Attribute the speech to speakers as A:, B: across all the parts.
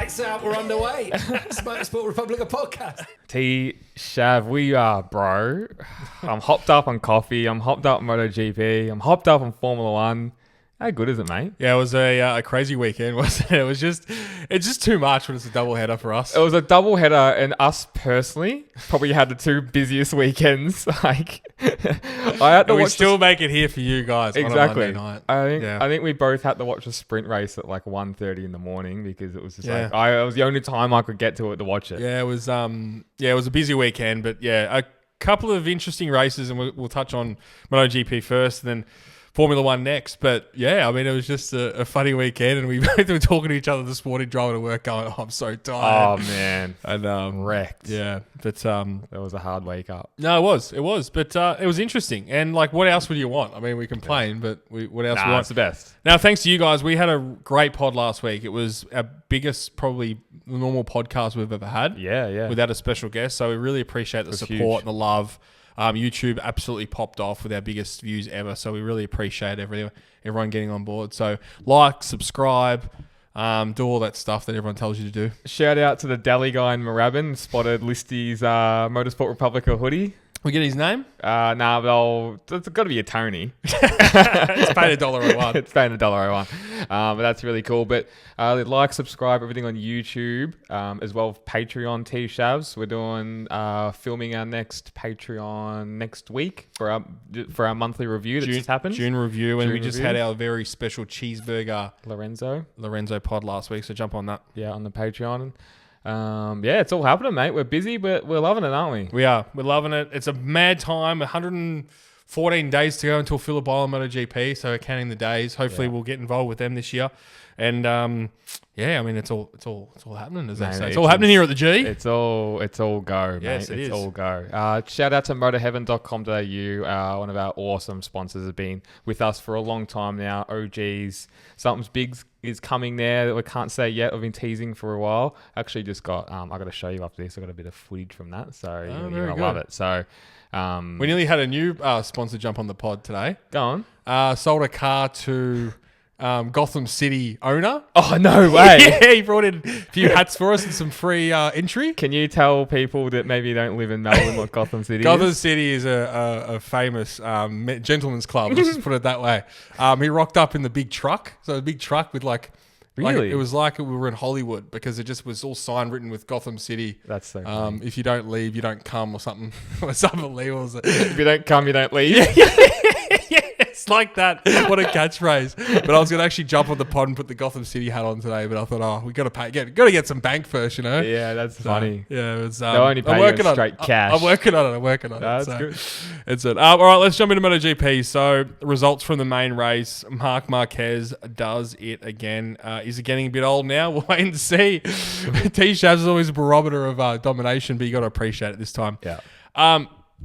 A: Lights out, we're underway. Motorsport Republica podcast.
B: Shav, we are, bro. I'm hopped up on coffee. I'm hopped up on MotoGP. I'm hopped up on Formula One. How good is it, mate?
C: Yeah, it was a crazy weekend, wasn't it? It's just too much when it's a double header for us.
B: It was a double header, and us personally probably had the two busiest weekends. Like, I had to
C: and we
B: watch.
C: still make it here for you guys.
B: Exactly.
C: On a Monday night.
B: I think we both had to watch a sprint race at like 1:30 in the morning because it was just
C: Yeah.
B: like it was the only time I could get to it to watch it.
C: Yeah, it was a busy weekend, but yeah, a couple of interesting races, and we'll touch on MotoGP first, and then Formula One next. But yeah, I mean, it was just a funny weekend, and we both were talking to each other this morning driving to work going, I'm so tired.
B: Oh man,
C: and
B: wrecked.
C: Yeah, but
B: that was a hard wake up.
C: no, it was, but it was interesting. And like, what else would you want? I mean, we complain, but what else we want?
B: It's the best.
C: Now, thanks to you guys, we had a great pod last week. It was our biggest, probably normal podcast we've ever had.
B: Yeah.
C: Without a special guest. So we really appreciate the support
B: huge.
C: and the love. YouTube absolutely popped off with our biggest views ever. So we really appreciate everyone getting on board. So like, subscribe, do all that stuff that everyone tells you to do.
B: Shout out to the deli guy in Moorabbin, spotted Listy's Motorsport Republica hoodie.
C: We get his name?
B: But it's got to be a Tony.
C: It's paid $1.01.
B: It's paying $1.01. But that's really cool. But like, subscribe, everything on YouTube, as well as Patreon T-Shavs. We're doing filming our next Patreon next week for our monthly review that just happened.
C: June review, and
B: June
C: we just
B: review.
C: had our very special cheeseburger
B: Lorenzo
C: pod last week. So jump on that.
B: Yeah, on the Patreon. It's all happening, mate. We're busy, but we're loving it, aren't we?
C: We are. We're loving it. It's a mad time. 114 days to go until Phillip Island MotoGP. So we're counting the days. Hopefully we'll get involved with them this year. And I mean, it's all happening, as they say. It's all happening here at the G.
B: It's all go, mate.
C: Yes, it is.
B: All go. Shout out to motorheaven.com.au. One of our awesome sponsors have been with us for a long time now. OGs. Something's big is coming there that we can't say yet. I've been teasing for a while. Actually just got, I got to show you after this. I got a bit of footage from that. So you're going to love it. So
C: we nearly had a new sponsor jump on the pod today.
B: Go on.
C: Sold a car to Gotham City owner.
B: Oh, no way.
C: Yeah, he brought in a few hats for us and some free entry.
B: Can you tell people that maybe don't live in Melbourne what Gotham City
C: Gotham
B: is?
C: City is a famous gentleman's club. Let's just put it that way. He rocked up in the big truck. So a big truck with
B: Really?
C: it was like we were in Hollywood because it just was all sign written with Gotham City.
B: That's so funny.
C: If you don't leave, you don't come or something. Or something illegal.
B: If you don't come, you don't leave.
C: It's like that. What a catchphrase. But I was going to actually jump on the pod and put the Gotham City hat on today, but I thought, we got to get some bank first, you know?
B: Yeah, that's funny.
C: Yeah, it was.
B: They'll only pay you in straight cash.
C: I'm working on it.
B: That's
C: So,
B: good.
C: It's it. All right, let's jump into MotoGP. So, results from the main race. Marquez does it again. Is he getting a bit old now? We'll wait and see. T-Shavs is always a barometer of domination, but you got to appreciate it this time.
B: Yeah.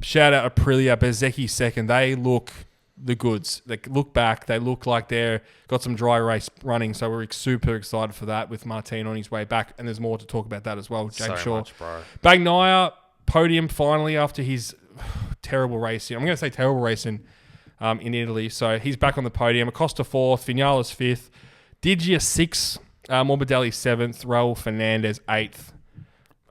C: Shout out Aprilia, Bezecchi second. They look the goods. They look back. They look like they're got some dry race running. So we're super excited for that with Martin on his way back. And there's more to talk about that as well. Jake Shaw.
B: Much, bro.
C: Bagnaia, podium finally after his terrible racing. I'm going to say terrible racing in Italy. So he's back on the podium. Acosta 4th, Vinales 5th, Digia 6th, Morbidelli 7th, Raul Fernandez 8th.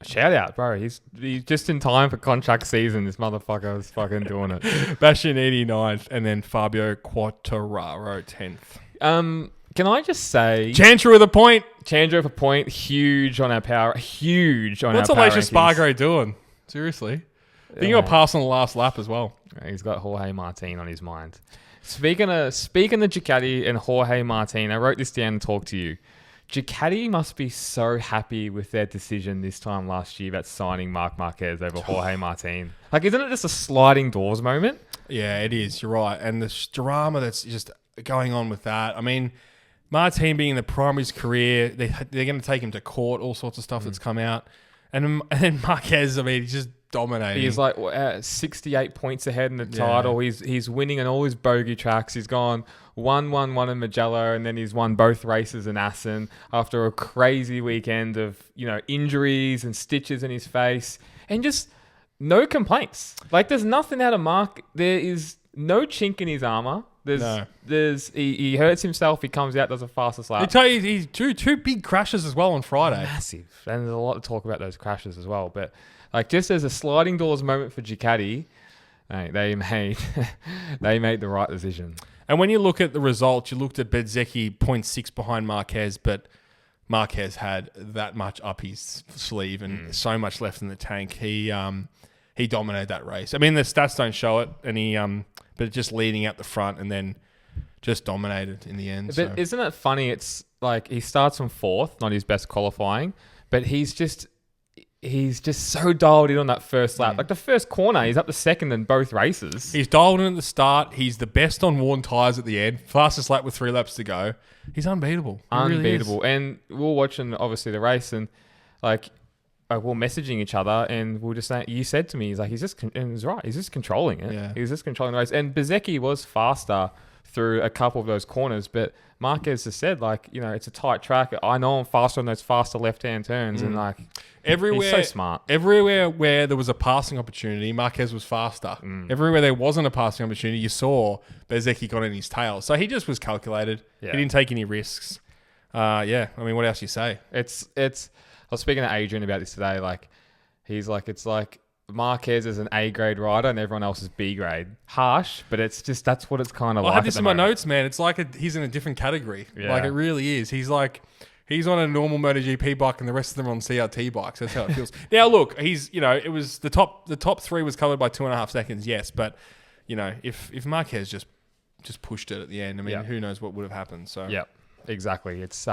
B: Shout out, bro. He's just in time for contract season. This motherfucker is fucking doing it.
C: Bastianini 9th, and then Fabio Quartararo 10th.
B: Can I just say...
C: Chandra with a point.
B: Chandra with a point. Huge on our power. Huge on
C: What's
B: our power
C: Alicia
B: rankings.
C: Spargo doing? Seriously. I think he got passed on the last lap as well.
B: He's got Jorge Martin on his mind. Speaking of Ducati and Jorge Martin, I wrote this down and talked to you. Ducati must be so happy with their decision this time last year about signing Marc Marquez over Jorge Martin. Like, isn't it just a sliding doors moment?
C: Yeah, it is. You're right. And the drama that's just going on with that. I mean, Martin being in the prime of his career, they're going to take him to court, all sorts of stuff that's come out. And then Marquez, I mean, he's just dominating.
B: He's like 68 points ahead in the title. He's winning on all his bogey tracks. He's gone 1-1-1 in Mugello, and then he's won both races in Assen after a crazy weekend of, injuries and stitches in his face, and just no complaints. Like, there's nothing out of Mark. There is no chink in his armor. He hurts himself. He comes out, does a fastest lap.
C: I tell you, he's two big crashes as well on Friday.
B: Massive. And there's a lot to talk about those crashes as well. But like just as a sliding doors moment for Ducati, they made the right decision.
C: And when you look at the results, you looked at Bezzecchi 0.6 behind Marquez, but Marquez had that much up his sleeve and so much left in the tank. He dominated that race. I mean, the stats don't show it, and but just leading out the front and then just dominated in the end.
B: But isn't it funny? It's like he starts from fourth, not his best qualifying, but he's just so dialed in on that first lap. Like the first corner, he's up to second in both races.
C: He's dialed in at the start. He's the best on worn tyres at the end. Fastest lap with 3 laps to go. He's unbeatable.
B: Unbeatable.
C: Really is.
B: And we were watching, obviously, the race, and like we were messaging each other, and we were just saying, you said to me, he's like, and he's right, he's just controlling it.
C: Yeah.
B: He's just controlling the race. And Bezzecchi was faster through a couple of those corners, but Marquez has said, like, it's a tight track. I know I'm faster on those faster left-hand turns, and like,
C: everywhere,
B: he's so smart.
C: Everywhere where there was a passing opportunity, Marquez was faster. Everywhere there wasn't a passing opportunity, you saw Bezzecchi got in his tail. So he just was calculated. Yeah. He didn't take any risks. I mean, what else do you say?
B: I was speaking to Adrian about this today. Like, he's like, it's like Marquez is an A grade rider and everyone else is B grade. Harsh, but it's just that's what it's kind of like.
C: I had this in my notes, man. It's like he's in a different category. Yeah. Like it really is. He's on a normal MotoGP bike and the rest of them are on CRT bikes. That's how it feels. Now, look, it was the top 3 was covered by 2.5 seconds. Yes, but if Marquez just pushed it at the end, I mean, who knows what would have happened? So
B: yeah, exactly. It's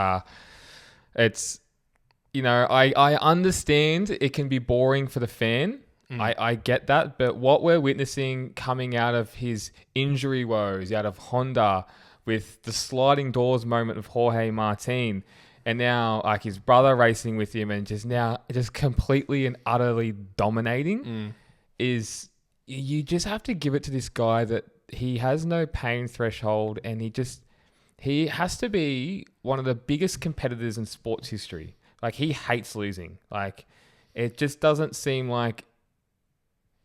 B: I understand it can be boring for the fan. I get that. But what we're witnessing coming out of his injury woes, out of Honda, with the sliding doors moment of Jorge Martin, and now like his brother racing with him and just completely and utterly dominating, is you just have to give it to this guy that he has no pain threshold, and he has to be one of the biggest competitors in sports history. Like, he hates losing. Like, it just doesn't seem like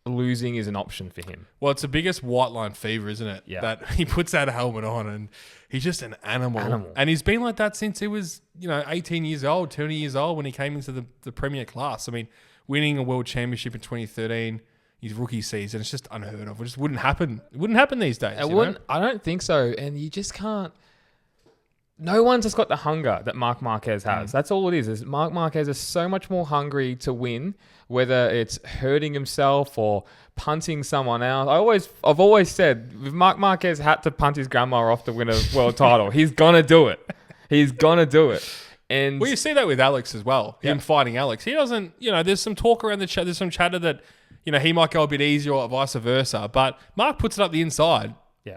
B: losing is an option for him.
C: Well, it's the biggest white line fever, isn't it?
B: Yeah.
C: That he puts that helmet on and he's just an animal. And he's been like that since he was, 18 years old, 20 years old when he came into the Premier class. I mean, winning a world championship in 2013, his rookie season, it's just unheard of. It just wouldn't happen. It wouldn't happen these days.
B: It wouldn't. I don't think so. And you just can't. No one's just got the hunger that Marc Marquez has. That's all it is Marc Marquez is so much more hungry to win, whether it's hurting himself or punting someone else. I've always said, if Marc Marquez had to punt his grandma off to win a world title, he's going to do it. He's going to do it. And
C: well, you see that with Alex as well. Him fighting Alex. He doesn't, there's some talk around the chat. There's some chatter that, he might go a bit easier or vice versa. But Marc puts it up the inside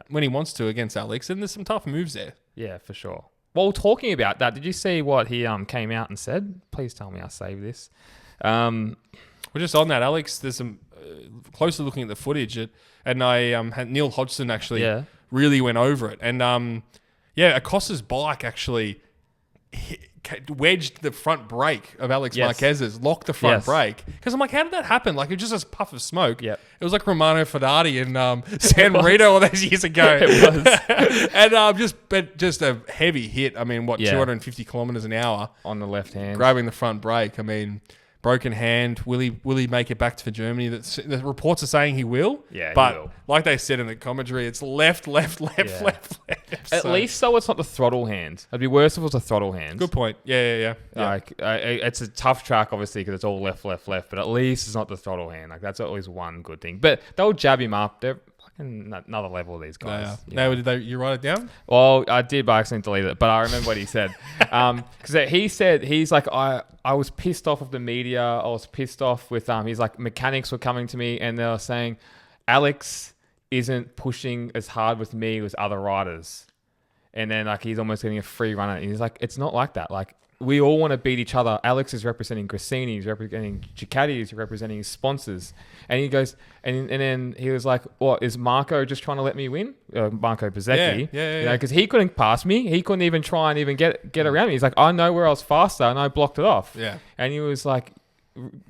C: when he wants to against Alex. And there's some tough moves there.
B: Yeah, for sure. Well, talking about that, did you see what he came out and said? Please tell me I saved this. We're
C: just on that, Alex. There's some closely looking at the footage, and I had Neil Hodgson actually really went over it. And Acosta's bike actually wedged the front brake of Alex Marquez's, locked the front brake. Because I'm like, how did that happen? Like, it was just a puff of smoke. Yep. It was like Romano Fedati in San Marino all those years ago. It was. And just a heavy hit. I mean, 250 kilometers an hour
B: on the left hand,
C: grabbing the front brake. I mean, broken hand. Will he make it back to Germany? The reports are saying he will. Yeah, but he will. Like they said in the commentary, it's left.
B: At least so it's not the throttle hand. It'd be worse if it was a throttle hand.
C: Good point. Yeah.
B: Like it's a tough track, obviously, because it's all left. But at least it's not the throttle hand. Like that's always one good thing. But they'll jab him up. They're fucking another level. These guys.
C: Did you write it down?
B: Well, I did, but I accidentally deleted it. But I remember what he said. Because he's like, I was pissed off of the media. I was pissed off with he's like, mechanics were coming to me and they were saying Alex isn't pushing as hard with me as other riders. And then like he's almost getting a free run at it. And he's like, it's not like that. Like we all want to beat each other. Alex is representing Gresini, he's representing Ducati, he's representing his sponsors. And he goes, and then he was like, what, is Marco just trying to let me win? Marco Bezzecchi.
C: Yeah.
B: Because he couldn't pass me. He couldn't even try and even get around me. He's like, I know where I was faster and I blocked it off.
C: Yeah.
B: And he was like,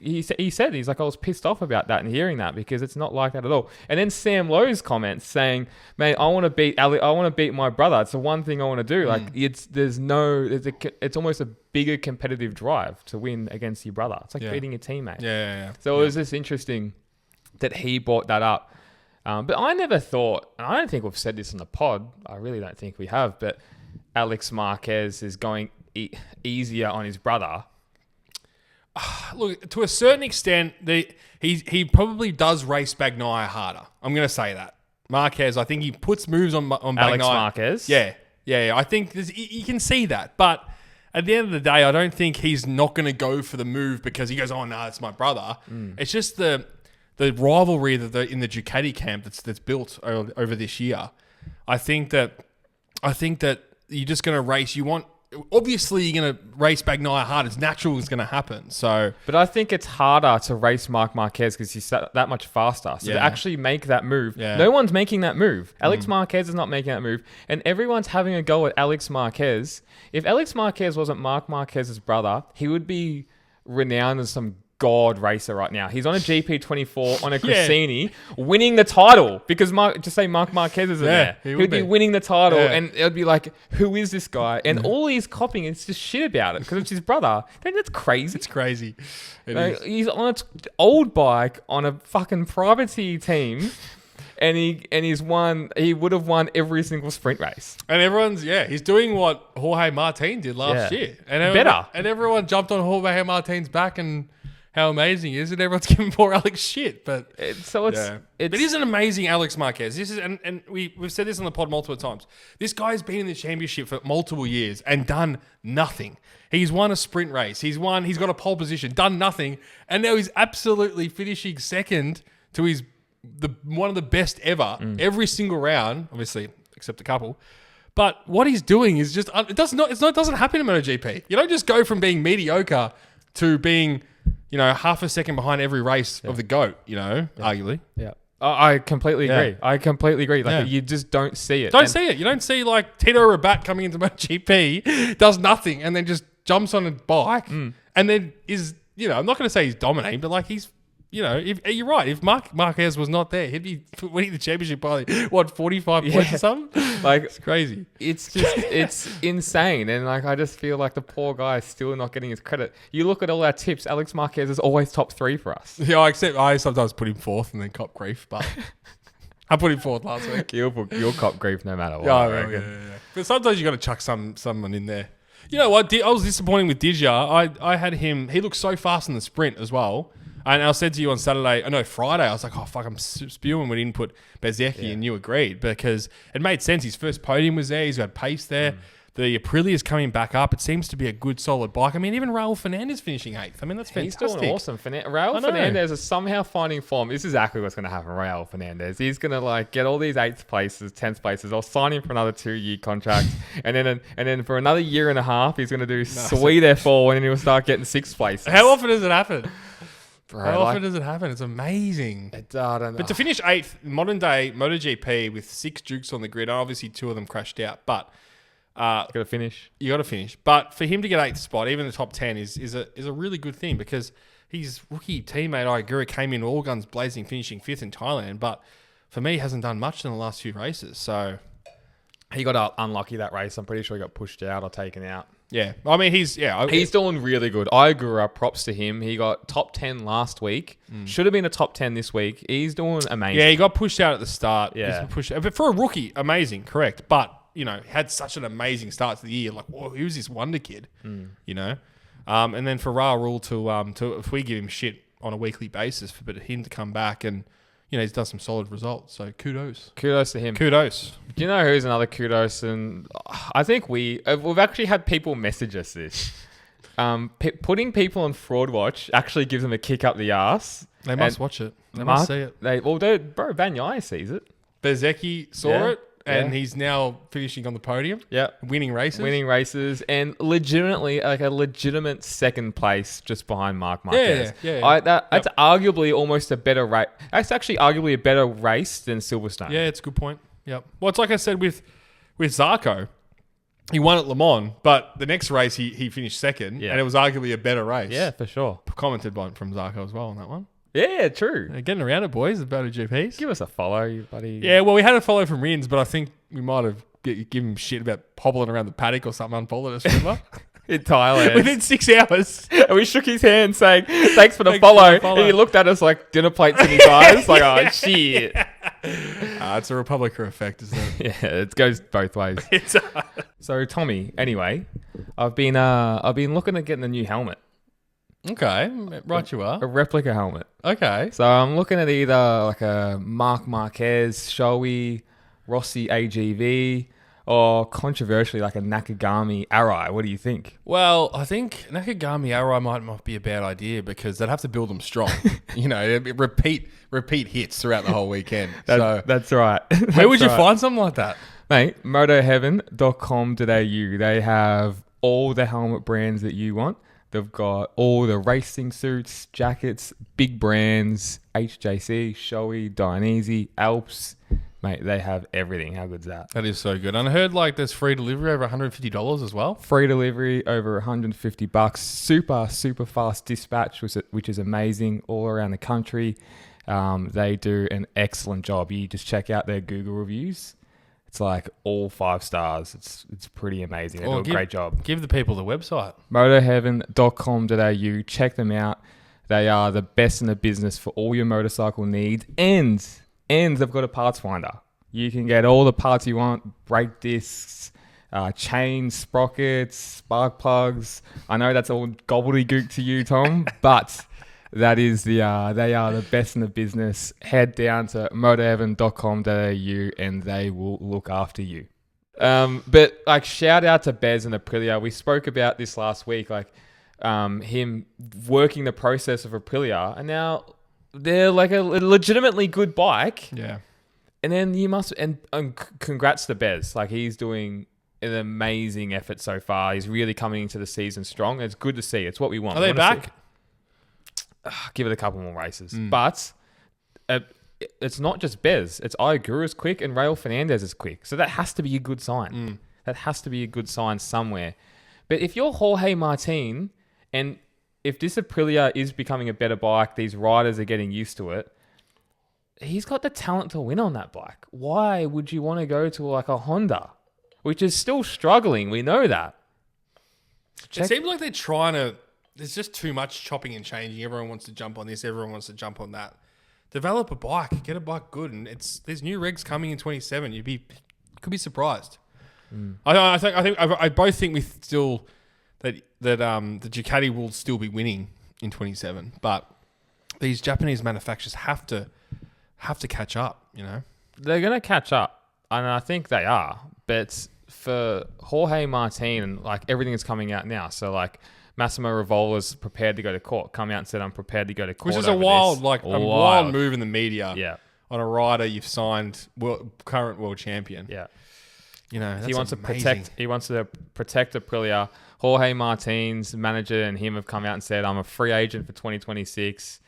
B: he said, he's like, I was pissed off about that and hearing that because it's not like that at all. And then Sam Lowe's comments saying, "Man, I want to beat Ali. I want to beat my brother. It's the one thing I want to do." Like it's almost a bigger competitive drive to win against your brother. It's like beating your teammate.
C: Yeah.
B: So it was just interesting that he brought that up. But I never thought, and I don't think we've said this in the pod. I really don't think we have. But Alex Marquez is going easier on his brother.
C: Look, to a certain extent, he probably does race Bagnaia harder. I'm going to say that. Marquez, I think he puts moves on Bagnaia.
B: Alex Marquez?
C: Yeah. I think you can see that. But at the end of the day, I don't think he's not going to go for the move because he goes, "Oh, no, it's my brother." It's just the rivalry that in the Ducati camp that's built over this year. I think that you're just going to race. Obviously, you're going to race Bagnaia hard. It's natural. It's going to happen. So,
B: but I think it's harder to race Marc Marquez because he's that much faster. So to actually make that move, no one's making that move. Alex Marquez is not making that move, and everyone's having a go at Alex Marquez. If Alex Marquez wasn't Marc Marquez's brother, he would be renowned as some god racer right now. He's on a GP24 on a Cressini, winning the title because Marc Marquez isn't there. He would be winning the title, and it would be like, who is this guy? And all he's copying is just shit about it because it's his brother. That's crazy.
C: It's crazy.
B: He's on an old bike on a fucking privateer team. And he would have won every single sprint race. And
C: everyone's, he's doing what Jorge Martin did last year. And
B: better.
C: And everyone jumped on Jorge Martin's back and how amazing he is, and everyone's giving poor Alex shit. But
B: it is
C: an amazing Alex Marquez. This is, and we've said this on the pod multiple times. This guy's been in the championship for multiple years and done nothing. He's won a sprint race. He's got a pole position, done nothing, and now he's absolutely finishing second to one of the best ever every single round, obviously except a couple. But what he's doing is just it doesn't happen in MotoGP. You don't just go from being mediocre to being half a second behind every race of the GOAT. Arguably.
B: Yeah. I completely agree. Like you just don't see it.
C: You don't see like Tito Rabat coming into MotoGP, does nothing, and then just jumps on a bike, and then I'm not going to say he's dominating, but like he's. If you're right, if Marquez was not there, he'd be winning the championship by 45 points or something.
B: Like
C: it's crazy.
B: It's insane, and like I just feel like the poor guy is still not getting his credit. You look at all our tips, Alex Marquez is always top 3 for us.
C: Yeah, except I sometimes put him 4th and then cop grief, but I put him 4th last week.
B: You'll cop grief no matter what.
C: Yeah. But sometimes you got to chuck someone in there. You know what? I was disappointing with Didja. I had him. He looked so fast in the sprint as well. And I said to you on Friday, I was like, oh, fuck, I'm spewing we didn't put Bezzecchi, and you agreed because it made sense. His first podium was there. He's got pace there. The Aprilia is coming back up. It seems to be a good, solid bike. I mean, even Raul Fernandez finishing 8th. I mean, that's fantastic.
B: He's doing awesome. Raul Fernandez is somehow finding form. This is exactly what's going to happen, Raul Fernandez. He's going to get all these 8th places, 10th places. I'll sign him for another 2-year contract. and then for another year and a half, he's going to do sweet F4 and then he'll start getting 6th places.
C: How often does it happen?
B: Bro,
C: how often does it happen? It's amazing.
B: I don't know.
C: But to finish 8th, modern day MotoGP with 6 Dukes on the grid, obviously 2 of them crashed out, but
B: you got to finish.
C: You got to finish. But for him to get 8th spot, even the top 10, is a really good thing because his rookie teammate Igura came in all guns blazing, finishing 5th in Thailand. But for me, he hasn't done much in the last few races. So
B: he got unlucky that race. I'm pretty sure he got pushed out or taken out.
C: Yeah, I mean he's
B: doing really good. Igura, props to him. He got top 10 last week. Should have been a top 10 this week. He's doing amazing.
C: Yeah, he got pushed out at the start.
B: Yeah,
C: but for a rookie, amazing, correct. But had such an amazing start to the year. Like, whoa, who's this wonder kid? And then for Raul to if we give him shit on a weekly basis, for him to come back and he's done some solid results. So kudos
B: to him.
C: Kudos.
B: Do you know who's another kudos? And I think we've actually had people message us this. Putting people on Fraud Watch actually gives them a kick up the arse.
C: They must watch it. They must see it.
B: Banyai sees it.
C: Bezzecchi saw it. And he's now finishing on the podium.
B: Yeah.
C: Winning races.
B: And legitimately, like a legitimate 2nd place just behind Marc Marquez.
C: Yeah.
B: That's arguably almost a better race. That's actually arguably a better race than Silverstone.
C: Yeah, it's a good point. Yep. Well, it's like I said with Zarco. He won at Le Mans, but the next race he finished second, and it was arguably a better race.
B: Yeah, for sure.
C: Commented from Zarko as well on that one.
B: Yeah, true.
C: Getting around it, boys, the MotoGPs.
B: Give us a follow, you buddy.
C: Yeah, well, we had a follow from Rins, but I think we might have given him shit about hobbling around the paddock or something, unfollowed us, remember?
B: In Thailand.
C: Within 6 hours.
B: And we shook his hand saying, thanks for the follow. And he looked at us like dinner plates in his eyes. Like, oh, shit.
C: It's a Republica effect, isn't it?
B: Yeah, it goes both ways. So, Tommy, anyway, I've been looking at getting a new helmet.
C: Okay, right you are.
B: A replica helmet.
C: Okay.
B: So I'm looking at either like a Marquez, Shoei, Rossi AGV, or controversially like a Nakagami Arai. What do you think?
C: Well, I think Nakagami Arai might not be a bad idea because they'd have to build them strong. Repeat hits throughout the whole weekend.
B: That's right.
C: Where would you find something like that?
B: Mate, motoheaven.com.au. They have all the helmet brands that you want. They've got all the racing suits, jackets, big brands, HJC, Shoei, Dainese, Alps. Mate, they have everything. How good's that?
C: That is so good. And I heard there's free delivery over $150 as well.
B: Free delivery over $150. Super fast dispatch, which is amazing all around the country. They do an excellent job. You just check out their Google reviews. It's like all 5 stars. It's pretty amazing. They do a great job.
C: Give the people the website.
B: motoheaven.com.au. Check them out. They are the best in the business for all your motorcycle needs. And they've got a parts finder. You can get all the parts you want. Brake discs, chains, sprockets, spark plugs. I know that's all gobbledygook to you, Tom, but... they are the best in the business. Head down to motoheaven.com.au and they will look after you. But like shout out to Bez and Aprilia. We spoke about this last week, him working the process of Aprilia, and now they're like a legitimately good bike.
C: Yeah.
B: And then and congrats to Bez. Like he's doing an amazing effort so far. He's really coming into the season strong. It's good to see. It's what we want.
C: Are they back?
B: Give it a couple more races. But it's not just Bez. It's Ayaguru's quick and Raul Fernandez is quick. So that has to be a good sign. That has to be a good sign somewhere. But if you're Jorge Martin, and if this Aprilia is becoming a better bike, these riders are getting used to it, he's got the talent to win on that bike. Why would you want to go to like a Honda, which is still struggling? We know that.
C: It seems like they're trying to... There's just too much chopping and changing. Everyone wants to jump on this. Everyone wants to jump on that. Develop a bike. Get a bike good. And there's new regs coming in 27. Could be surprised. I both think we still that the Ducati will still be winning in 27. But these Japanese manufacturers have to catch up.
B: They're gonna catch up, and I think they are. But for Jorge Martin, like everything is coming out now. So like. Massimo Rivola's prepared to go to court. Come out and said, I'm prepared to go to court.
C: Which is a wild move in the media.
B: Yeah.
C: On a rider you've signed, current world champion.
B: Yeah.
C: That's
B: he wants
C: amazing.
B: to protect Aprilia. Jorge Martin's manager and him have come out and said, I'm a free agent for 2026.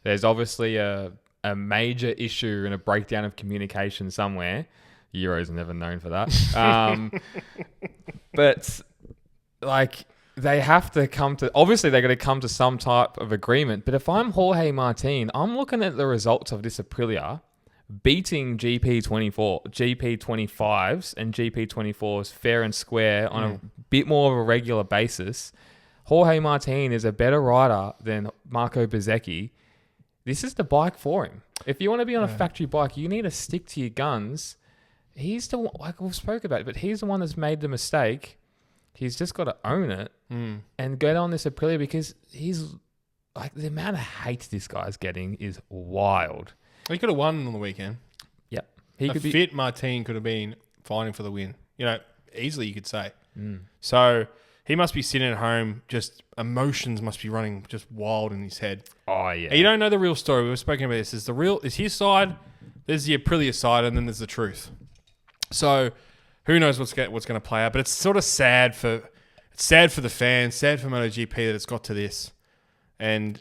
B: There's obviously a major issue and a breakdown of communication somewhere. Euro's never known for that. But like. They have to obviously they're going to come to some type of agreement. But if I'm Jorge Martin, I'm looking at the results of this Aprilia beating GP25s and GP24s fair and square on a bit more of a regular basis. Jorge Martin is a better rider than Marco Bezzecchi. This is the bike for him. If you want to be on a factory bike, you need to stick to your guns. He's the one, like we spoke about, but he's the one that's made the mistake. He's just got to own it and get on this Aprilia because he's like the amount of hate this guy's getting is wild.
C: He could have won on the weekend.
B: Yep.
C: Fit Martin could have been fighting for the win. Easily you could say. So he must be sitting at home, just emotions must be running just wild in his head.
B: Oh, yeah.
C: And you don't know the real story. We were speaking about this. Is his side, there's the Aprilia side, and then there's the truth. So... who knows what's going to play out? But it's sort of sad for the fans, sad for MotoGP that it's got to this, and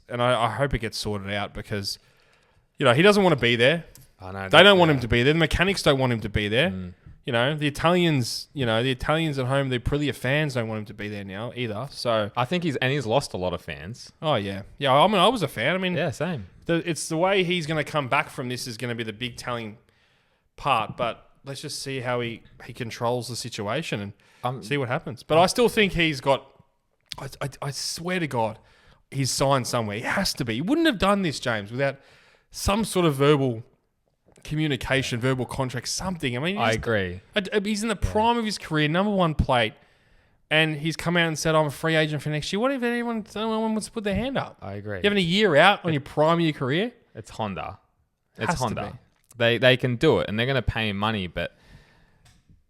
C: I hope it gets sorted out because, he doesn't want to be there.
B: I know
C: they don't want him to be there. The mechanics don't want him to be there. The Italians at home, the Aprilia fans don't want him to be there now either. So
B: I think he's lost a lot of fans.
C: oh yeah. I mean, I was a fan. I mean,
B: Yeah, same.
C: it's the way he's going to come back from this is going to be the big telling part. But let's just see how he controls the situation and see what happens. But I still think he's got. I swear to God, he's signed somewhere. He has to be. He wouldn't have done this, James, without some sort of verbal communication, verbal contract, something. I mean,
B: I agree.
C: He's in the prime of his career, number one plate, and he's come out and said, "I'm a free agent for next year." What if anyone wants to put their hand up?
B: I agree.
C: You're having a year out on your prime of your career.
B: It's Honda.
C: Has to be.
B: They can do it, and they're going to pay him money. But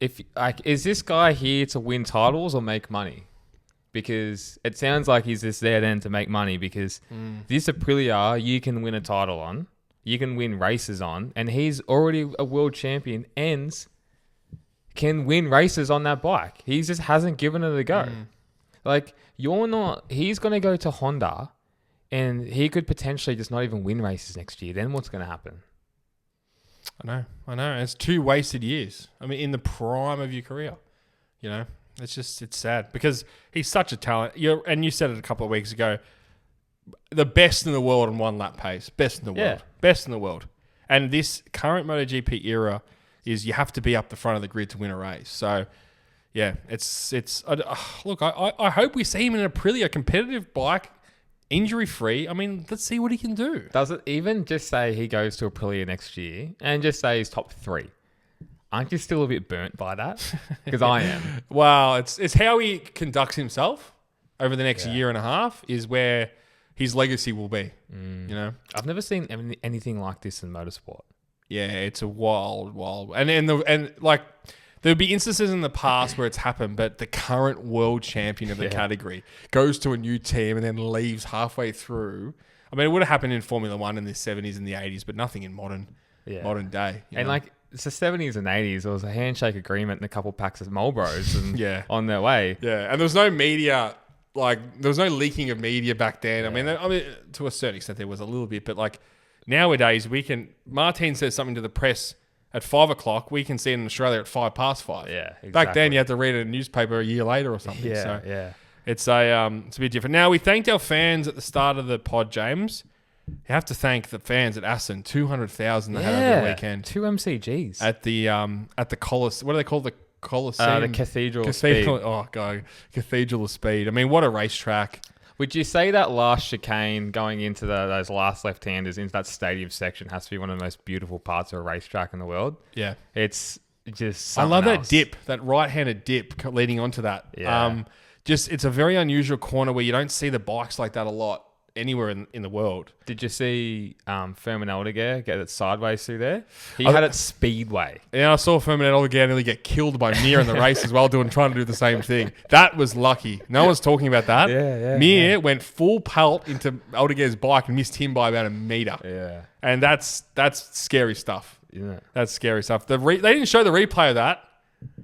B: is this guy here to win titles or make money? Because it sounds like he's just there then to make money. Because this Aprilia, you can win a title on, you can win races on, and he's already a world champion and can win races on that bike. He just hasn't given it a go. Like he's going to go to Honda, and he could potentially just not even win races next year. Then what's going to happen?
C: I know. It's 2 wasted years. I mean, in the prime of your career, it's sad because he's such a talent. And you said it a couple of weeks ago, the best in the world on one lap pace, best in the world, best in the world. And this current MotoGP era is you have to be up the front of the grid to win a race. So, yeah, look, I hope we see him in an Aprilia competitive bike, injury-free. I mean, let's see what he can do.
B: Does it even just say he goes to Aprilia next year and just say he's top 3? Aren't you still a bit burnt by that? Because I am.
C: Well, it's how he conducts himself over the next year and a half is where his legacy will be.
B: I've never seen anything like this in motorsport.
C: Yeah, it's a wild, and like there'll be instances in the past where it's happened, but the current world champion of the category goes to a new team and then leaves halfway through. I mean, it would have happened in Formula One in the 70s and the 80s, but nothing in modern day.
B: And like it's the 70s and 80s. There was a handshake agreement and a couple packs of Marlboros and on their way.
C: Yeah, and there was no media. Like, there was no leaking of media back then. Yeah. I mean, to a certain extent, there was a little bit. But, like, nowadays, Martin says something to the press at 5 o'clock. We can see it in Australia at 5:05.
B: Yeah, exactly.
C: Back then, you had to read a newspaper a year later or something. It's a bit different. Now, we thanked our fans at the start of the pod, James. You have to thank the fans at Assen. 200,000 they had over the weekend.
B: 2 MCGs.
C: At the Colosseum. What do they call the Colosseum?
B: The Cathedral of Speed.
C: Oh, God. Cathedral of Speed. I mean, what a racetrack.
B: Would you say that last chicane going into those last left-handers into that stadium section has to be one of the most beautiful parts of a racetrack in the world?
C: Yeah.
B: It's just
C: I love
B: else.
C: that dip, that right-handed dip leading onto that.
B: Yeah.
C: It's a very unusual corner where you don't see the bikes like that a lot anywhere in the world.
B: Did you see Fermin Aldeguer get it sideways through there? He had it speedway.
C: Yeah, I saw Fermin Aldeguer nearly get killed by Mir in the race as well, trying to do the same thing. That was lucky. No one's talking about that. Mir went full pelt into Aldeguer's bike and missed him by about a meter.
B: Yeah.
C: And that's scary stuff.
B: Yeah.
C: That's scary stuff. They didn't show the replay of that.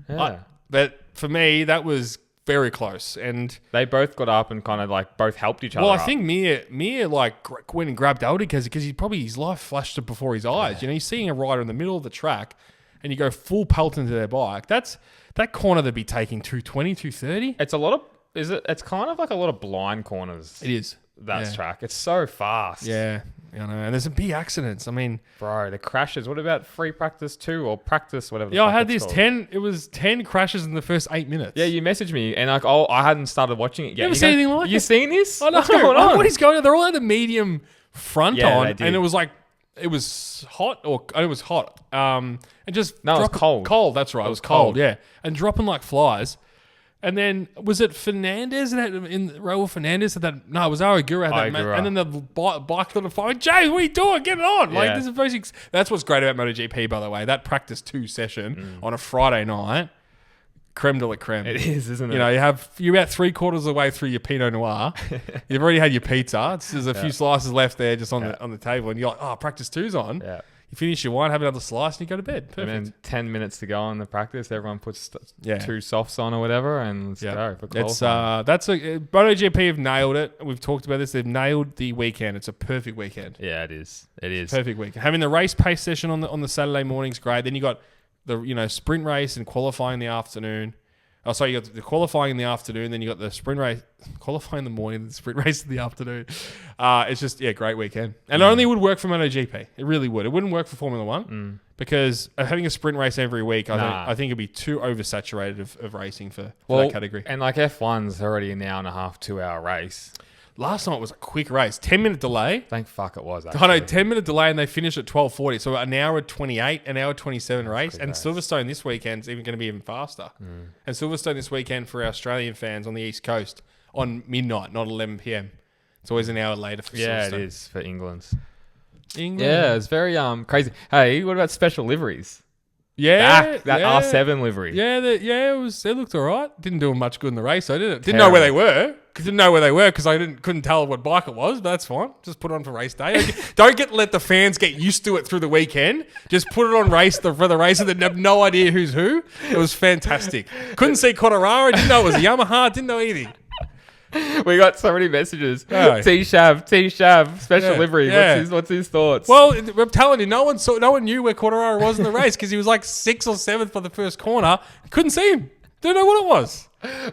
B: Yeah.
C: But for me, that was very close, and
B: they both got up and kind of like both helped each other.
C: Well, I think Mir like went and grabbed Aldeguer because his life flashed before his eyes. You're seeing a rider in the middle of the track, and you go full pelt into their bike. That corner they'd be taking 220, 230.
B: It's a lot of It's kind of like a lot of blind corners.
C: It is.
B: That track. It's so fast.
C: Yeah. I know. And there's some big accidents. I mean,
B: bro, the crashes. What about free practice 2 or practice, whatever?
C: Yeah, I had this 10. It was 10 crashes in the first 8 minutes.
B: Yeah, you messaged me and like, I hadn't started watching it yet.
C: You haven't seen anything like it?
B: You seen this?
C: I know.
B: What's going on?
C: What is going on? They're all at a medium front on,
B: they did.
C: and it was like it was hot, and just
B: it was cold.
C: Cold. That's right. It was cold. Yeah, and dropping like flies. And then, was it Fernandez Raul Fernandez had that? No, it was Aragura had that. And then the bike got a fire. James, what are you doing? Get it on. Like, this is very, that's what's great about MotoGP, by the way. That practice 2 session on a Friday night, creme de la creme.
B: It is, isn't it?
C: You're about 3/4 of the way through your Pinot Noir. You've already had your pizza. There's a few slices left there just on the table. And you're like, practice 2's on. Yeah. You finish your wine, have another slice, and you go to bed. Perfect. And then
B: 10 minutes to go on the practice. Everyone puts 2 softs on or whatever, and let's go.
C: That's MotoGP have nailed it. We've talked about this. They've nailed the weekend. It's a perfect weekend.
B: Yeah, it is. It is
C: perfect weekend. Having the race pace session on the Saturday morning is great. Then you got the sprint race and qualifying in the afternoon. Oh, sorry, you got the qualifying in the afternoon, then you got the sprint race, qualifying in the morning, the sprint race in the afternoon. It's just, great weekend. And it only would work for MotoGP. It really would. It wouldn't work for Formula One because having a sprint race every week, I think it'd be too oversaturated of racing for that category.
B: And like F1's already an hour and a half, 2 hour race.
C: Last night was a quick race, 10-minute delay.
B: Thank fuck it was.
C: I know, 10-minute delay, and they finished at 12:40. So an hour 28, an hour 27 race. And Silverstone this weekend's even going to be even faster. And Silverstone this weekend for our Australian fans on the East Coast on midnight, not 11 p.m. It's always an hour later for Silverstone.
B: Yeah, it is for England. Yeah, it's very crazy. Hey, what about special liveries?
C: Yeah,
B: that R7 livery.
C: Yeah, it looked all right. Didn't do much good in the race, though, did it? Didn't know where they were. Because I couldn't tell what bike it was, but that's fine. Just put it on for race day. Don't let the fans get used to it through the weekend. Just put it on for the race and then have no idea who's who. It was fantastic. Couldn't see Quartararo. Didn't know it was a Yamaha. Didn't know anything.
B: We got so many messages.
C: Oh.
B: T-Shav, special livery.
C: Yeah.
B: What's his thoughts?
C: Well, I'm telling you, no one knew where Quartararo was in the race because he was like 6th or 7th for the first corner. Couldn't see him. Don't know what it was.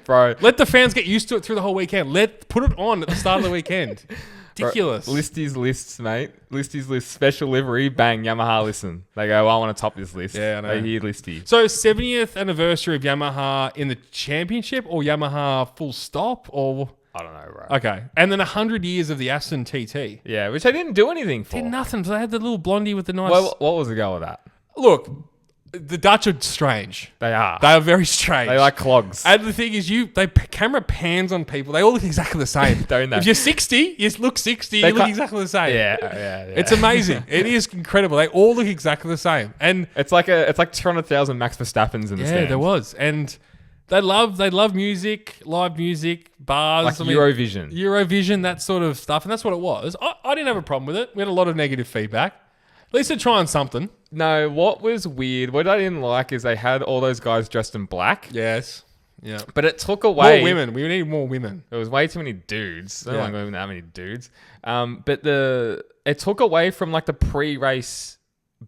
B: Bro.
C: Let the fans get used to it through the whole weekend. Put it on at the start of the weekend. Ridiculous.
B: Bro, Listy's lists, mate. Listy's list, special livery, bang, Yamaha listen. They go, I want to top this list.
C: Yeah, I know.
B: They hear Listy.
C: So 70th anniversary of Yamaha in the championship or Yamaha full stop or...
B: I don't know, bro.
C: Okay. And then 100 years of the Assen TT.
B: Yeah, which they didn't do anything for.
C: Did nothing. So they had the little blondie with the nice...
B: Well, what was the go of that?
C: Look, the Dutch are strange.
B: They are.
C: They are very strange.
B: They like clogs.
C: And the thing is, camera pans on people. They all look exactly the same.
B: Don't they?
C: If you're 60, you look 60, you look exactly the same.
B: Yeah.
C: It's amazing. It is incredible. They all look exactly the same. And
B: it's like 200,000 Max Verstappen's in the stand.
C: Yeah, there was. And they love music, live music, bars.
B: Like
C: Eurovision, that sort of stuff. And that's what it was. I didn't have a problem with it. We had a lot of negative feedback. At least they're trying something.
B: No, what was weird, what I didn't like is they had all those guys dressed in black.
C: Yes. Yeah.
B: But it took away...
C: More women. We need more women.
B: There was way too many dudes. I don't want that many dudes. But it took away from like the pre-race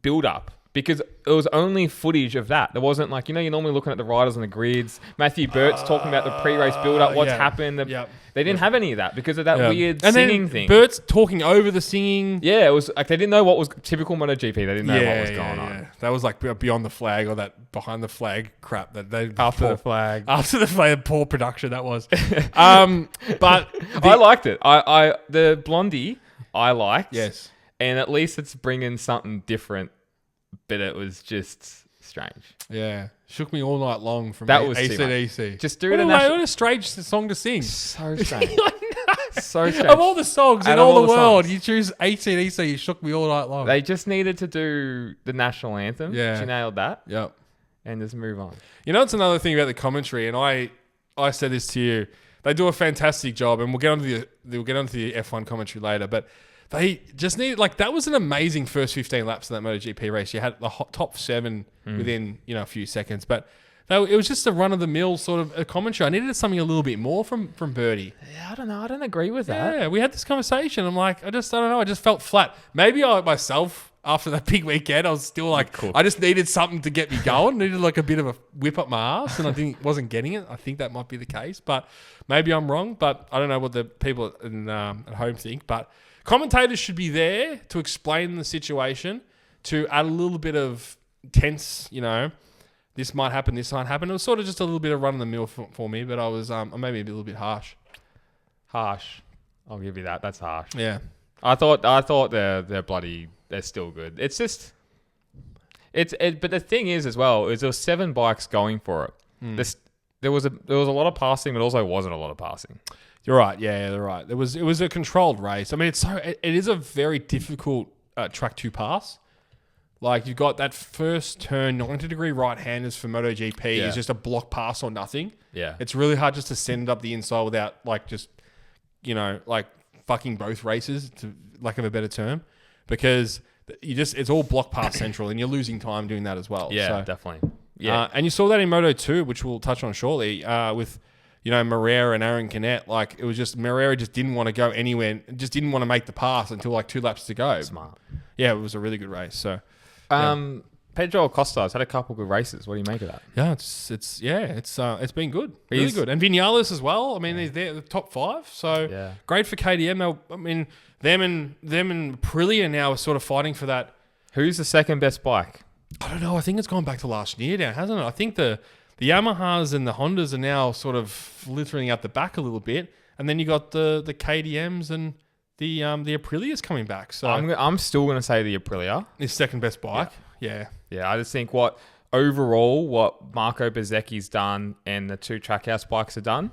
B: build-up. Because it was only footage of that. There wasn't like, you're normally looking at the riders on the grids. Matthew Burt's talking about the pre-race build-up, what's happened. They didn't have any of that because of that weird singing thing.
C: Burt's talking over the singing.
B: Yeah, it was like they didn't know what was typical MotoGP. They didn't know what was going on.
C: That was like beyond the flag or that behind the flag crap that they
B: After the flag,
C: poor production that was. But
B: I liked it. I the blondie I liked.
C: Yes,
B: and at least it's bringing something different. But it was just strange.
C: Yeah. Shook me all night long from
B: that was
C: AC/DC.
B: Just do it.
C: What a strange song to sing.
B: So strange. So strange.
C: Of all the songs in all the world, you choose AC/DC. You shook me all night long.
B: They just needed to do the national anthem.
C: Yeah.
B: She nailed that.
C: Yep.
B: And just move on.
C: It's another thing about the commentary, and I said this to you. They do a fantastic job, and we'll get onto the F1 commentary later, but they just needed, that was an amazing first 15 laps of that MotoGP race. You had the top 7 within, a few seconds, but it was just a run-of-the-mill sort of a commentary. I needed something a little bit more from Birdie.
B: Yeah, I don't know. I don't agree with that.
C: Yeah, we had this conversation. I'm like, I don't know. I just felt flat. Maybe I myself, after that big weekend, I was still like, cool. I just needed something to get me going. Needed a bit of a whip up my ass, and I wasn't getting it. I think that might be the case, but maybe I'm wrong. But I don't know what the people at home think, but commentators should be there to explain the situation, to add a little bit of tense, this might happen, this might happen. It was sort of just a little bit of run of the mill for me, but I was maybe a little bit harsh.
B: Harsh. I'll give you that. That's harsh.
C: Yeah.
B: I thought they're still good. It's just, but the thing is as well, is there were 7 bikes going for it. There was a lot of passing, but also wasn't a lot of passing.
C: You're right. Yeah, you're right. It was a controlled race. I mean, it is a very difficult track to pass. Like, you've got that first turn, 90-degree right-handers for MotoGP is just a block pass or nothing. Yeah. It's really hard just to send it up the inside without, fucking both races, to lack of a better term, because it's all block pass central, and you're losing time doing that as well.
B: Yeah, definitely. Yeah.
C: And you saw that in Moto 2, which we'll touch on shortly, with Moreira and Aaron Canet. It was just Moreira just didn't want to go anywhere, just didn't want to make the pass until 2 laps to go.
B: Smart.
C: Yeah, it was a really good race. So,
B: Pedro Acosta has had a couple good races. What do you make of that?
C: Yeah, it's been good, really good. And Vinales as well. I mean, they're the top 5, so great for KTM. I mean, them and Aprilia now are sort of fighting for that.
B: Who's the second best bike?
C: I don't know. I think it's gone back to last year now, hasn't it? I think the Yamahas and the Hondas are now sort of flittering out the back a little bit, and then you got the KTMs and the Aprilias coming back. So
B: I'm still going to say the Aprilia
C: is second best bike. Yeah.
B: I just think what Marco Bezzecchi's done and the 2 Trackhouse bikes have done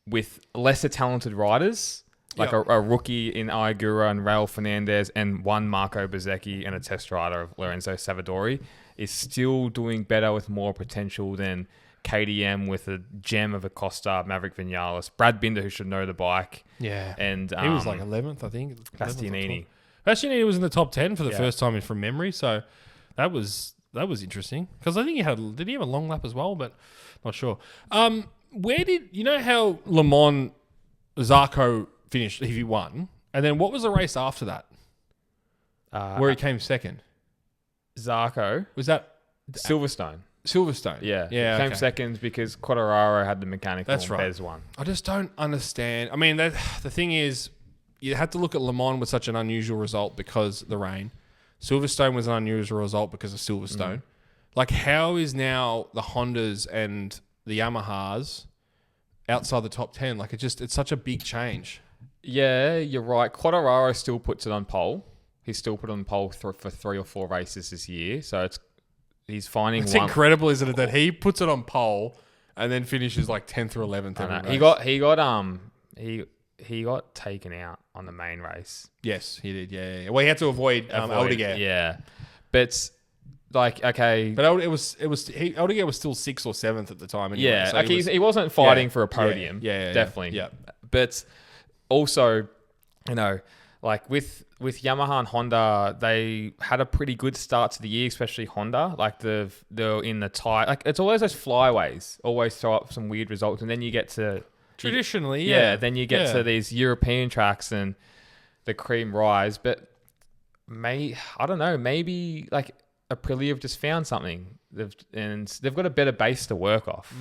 B: with lesser talented riders, like a rookie in Ayagura and Raul Fernandez and one Marco Bezzecchi and a test rider of Lorenzo Savadori, is still doing better with more potential than KTM with a gem of Acosta, Maverick Vinales, Brad Binder, who should know the bike.
C: Yeah.
B: And
C: he was like 11th, I think.
B: Bastianini.
C: Bastianini was in the top 10 for the first time from memory, so that was interesting. Because I think did he have a long lap as well? But not sure. Where did you know how Le Mans Zarco finished? He won, and then what was the race after that? Where he came second.
B: Zarco
C: Was that
B: Silverstone?
C: Silverstone.
B: Yeah. He came second because Quartararo had the mechanical.
C: That's right.
B: Bez won.
C: I just don't understand. I mean, the thing is, you had to look at Le Mans with such an unusual result because of the rain. Silverstone was an unusual result because of Silverstone. Like, how is now the Hondas and the Yamahas outside the top 10? Like, it's such a big change.
B: Yeah, you're right. Quartararo still puts it on pole. He's still put on pole for 3 or 4 races this year. So he's finding
C: It's incredible, isn't it, that he puts it on pole and then finishes like 10th or 11th.
B: He got taken out on the main race.
C: Yes, he did. Yeah. Well, he had to avoid Aldeguer.
B: Yeah, but like, okay,
C: but Aldeguer was still 6th or 7th at the time. Anyway,
B: yeah,
C: so
B: like he wasn't fighting for a podium.
C: Yeah,
B: definitely.
C: Yeah.
B: But also, like with Yamaha and Honda, they had a pretty good start to the year, especially Honda. Like they're in the tie. Like it's always those flyways always throw up some weird results, and then you get to
C: traditionally,
B: then you get to these European tracks and the cream rise. But I don't know, maybe like Aprilia have just found something. They've got a better base to work off.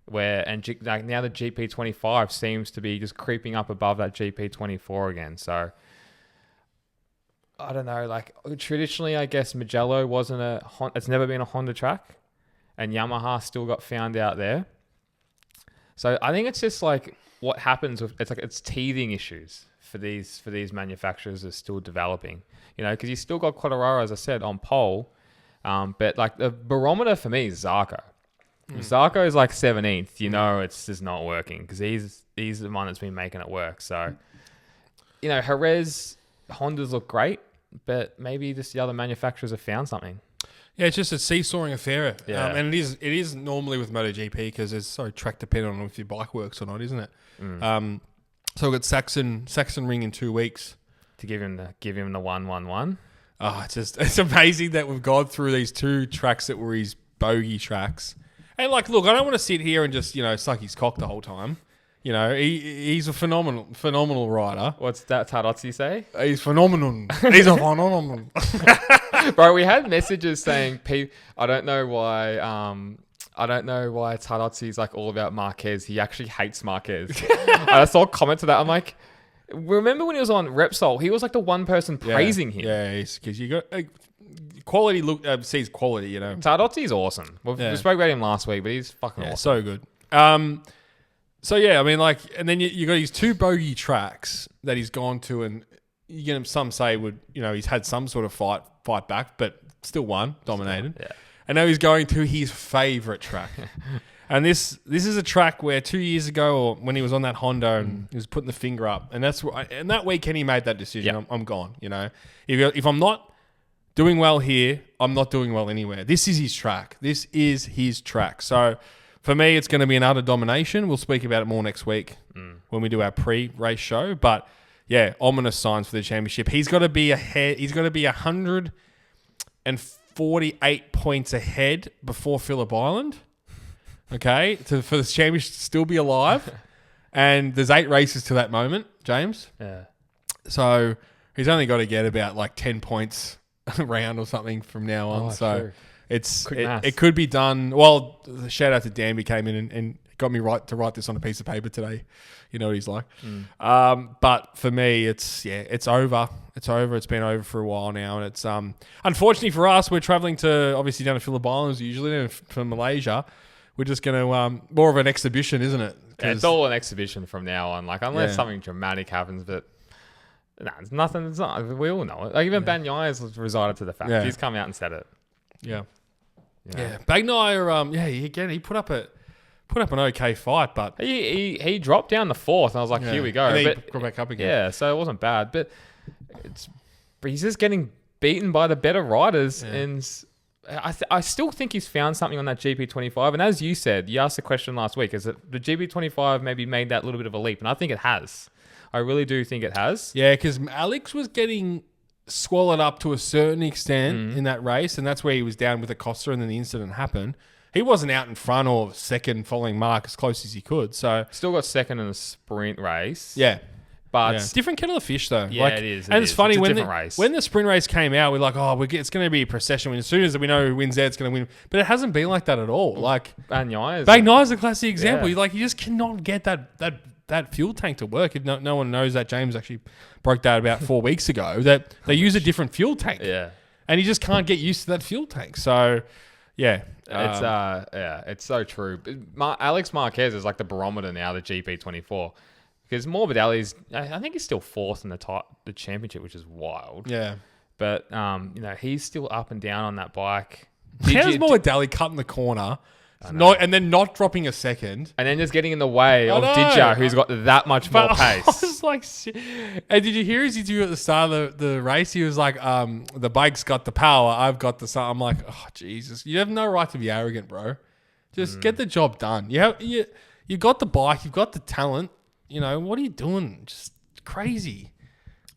B: Like now the GP25 seems to be just creeping up above that GP24 again. So I don't know. Like traditionally, I guess Mugello wasn't it's never been a Honda track, and Yamaha still got found out there. So I think it's just like what happens with it's teething issues for these manufacturers are still developing. Because you still got Quartararo, as I said, on pole, but like the barometer for me is Zarco. If Zarco is like 17th, it's just not working because he's the one that's been making it work. So Jerez, Hondas look great, but maybe just the other manufacturers have found something.
C: Yeah, it's just a seesawing affair.
B: Yeah.
C: And it is normally with MotoGP because it's so track dependent on if your bike works or not, isn't it? So we've got Saxon Ring in 2 weeks.
B: To give him the 1-1-1.
C: Oh, it's amazing that we've gone through these 2 tracks that were his bogey tracks. And like, look, I don't want to sit here and just, suck his cock the whole time. He's a phenomenal rider.
B: What's that Tarozzi say?
C: He's phenomenal. He's a phenomenal.
B: Bro, we had messages saying, I don't know why Tarozzi's like all about Marquez. He actually hates Marquez. I saw a comment to that. I'm like, remember when he was on Repsol? He was like the one person praising him.
C: Yeah, because you got quality sees quality,
B: Tarozzi's awesome. We spoke about him last week, but he's fucking awesome.
C: So good. So yeah, I mean, like, and then you got these 2 bogey tracks that he's gone to, and you get him. Some say he's had some sort of fight back, but still won, dominated.
B: Yeah.
C: And now he's going to his favorite track, and this is a track where 2 years ago, or when he was on that Honda, and he was putting the finger up, and and that weekend he made that decision.
B: Yeah.
C: I'm gone. If I'm not doing well here, I'm not doing well anywhere. This is his track. So for me, it's going to be an utter domination. We'll speak about it more next week when we do our pre-race show. But yeah, ominous signs for the championship. He's got to be ahead. He's got to be 148 points ahead before Phillip Island. Okay, for the championship to still be alive. And there's 8 races to that moment, James.
B: Yeah.
C: So he's only got to get about like 10 points round or something from now on.
B: True.
C: It could be done. Well, shout out to Dan, he came in and got me right to write this on a piece of paper today. You know what he's like. But for me, it's over. It's over. It's been over for a while now, and it's unfortunately for us, we're traveling to obviously down to Phillip Islands usually, and from Malaysia. We're just going to more of an exhibition, isn't it?
B: Yeah, it's all an exhibition from now on. Like unless something dramatic happens, but it's nothing. It's not. We all know it. Like even Banyai has resided to the fact. He's come out and said it.
C: Yeah. Bagnai, again, he put up an okay fight, but
B: he dropped down the fourth, and I was like, here we go.
C: And then
B: but
C: he got back up again.
B: Yeah, so it wasn't bad, but he's just getting beaten by the better riders, and I still think he's found something on that GP25. And as you said, you asked the question last week, is that the GP25 maybe made that little bit of a leap, and I think it has. I really do think it has.
C: Yeah, because Alex was getting swallowed up to a certain extent in that race, and that's where he was down with Acosta, and then the incident happened. He wasn't out in front or second following Mark as close as he could. So
B: still got second in the sprint race.
C: Yeah.
B: But
C: different kettle of fish though.
B: Yeah, it is.
C: And it's funny
B: it's
C: when
B: the
C: sprint race came out, we're like, it's going to be a procession. As soon as we know who wins there, it's going to win. But it hasn't been like that at all. Like Bagnai is a classic example. You just cannot get that fuel tank to work. If no one knows that, James actually broke that about 4 weeks ago, that they use a different fuel tank.
B: Yeah.
C: And you just can't get used to that fuel tank. So, yeah.
B: It's so true. Alex Marquez is like the barometer now, the GP24. Because Morbidelli's, I think he's still fourth in the championship, which is wild.
C: Yeah.
B: But, he's still up and down on that bike.
C: How's Morbidelli cutting the corner and then not dropping a second?
B: And then just getting in the way of Didja, who's got that much more pace.
C: I was like, and did you hear his interview at the start of the race? He was like, the bike's got the power, I've got the sun. I'm like, oh, Jesus. You have no right to be arrogant, bro. Just get the job done. You got the bike, you've got the talent. What are you doing? Just crazy.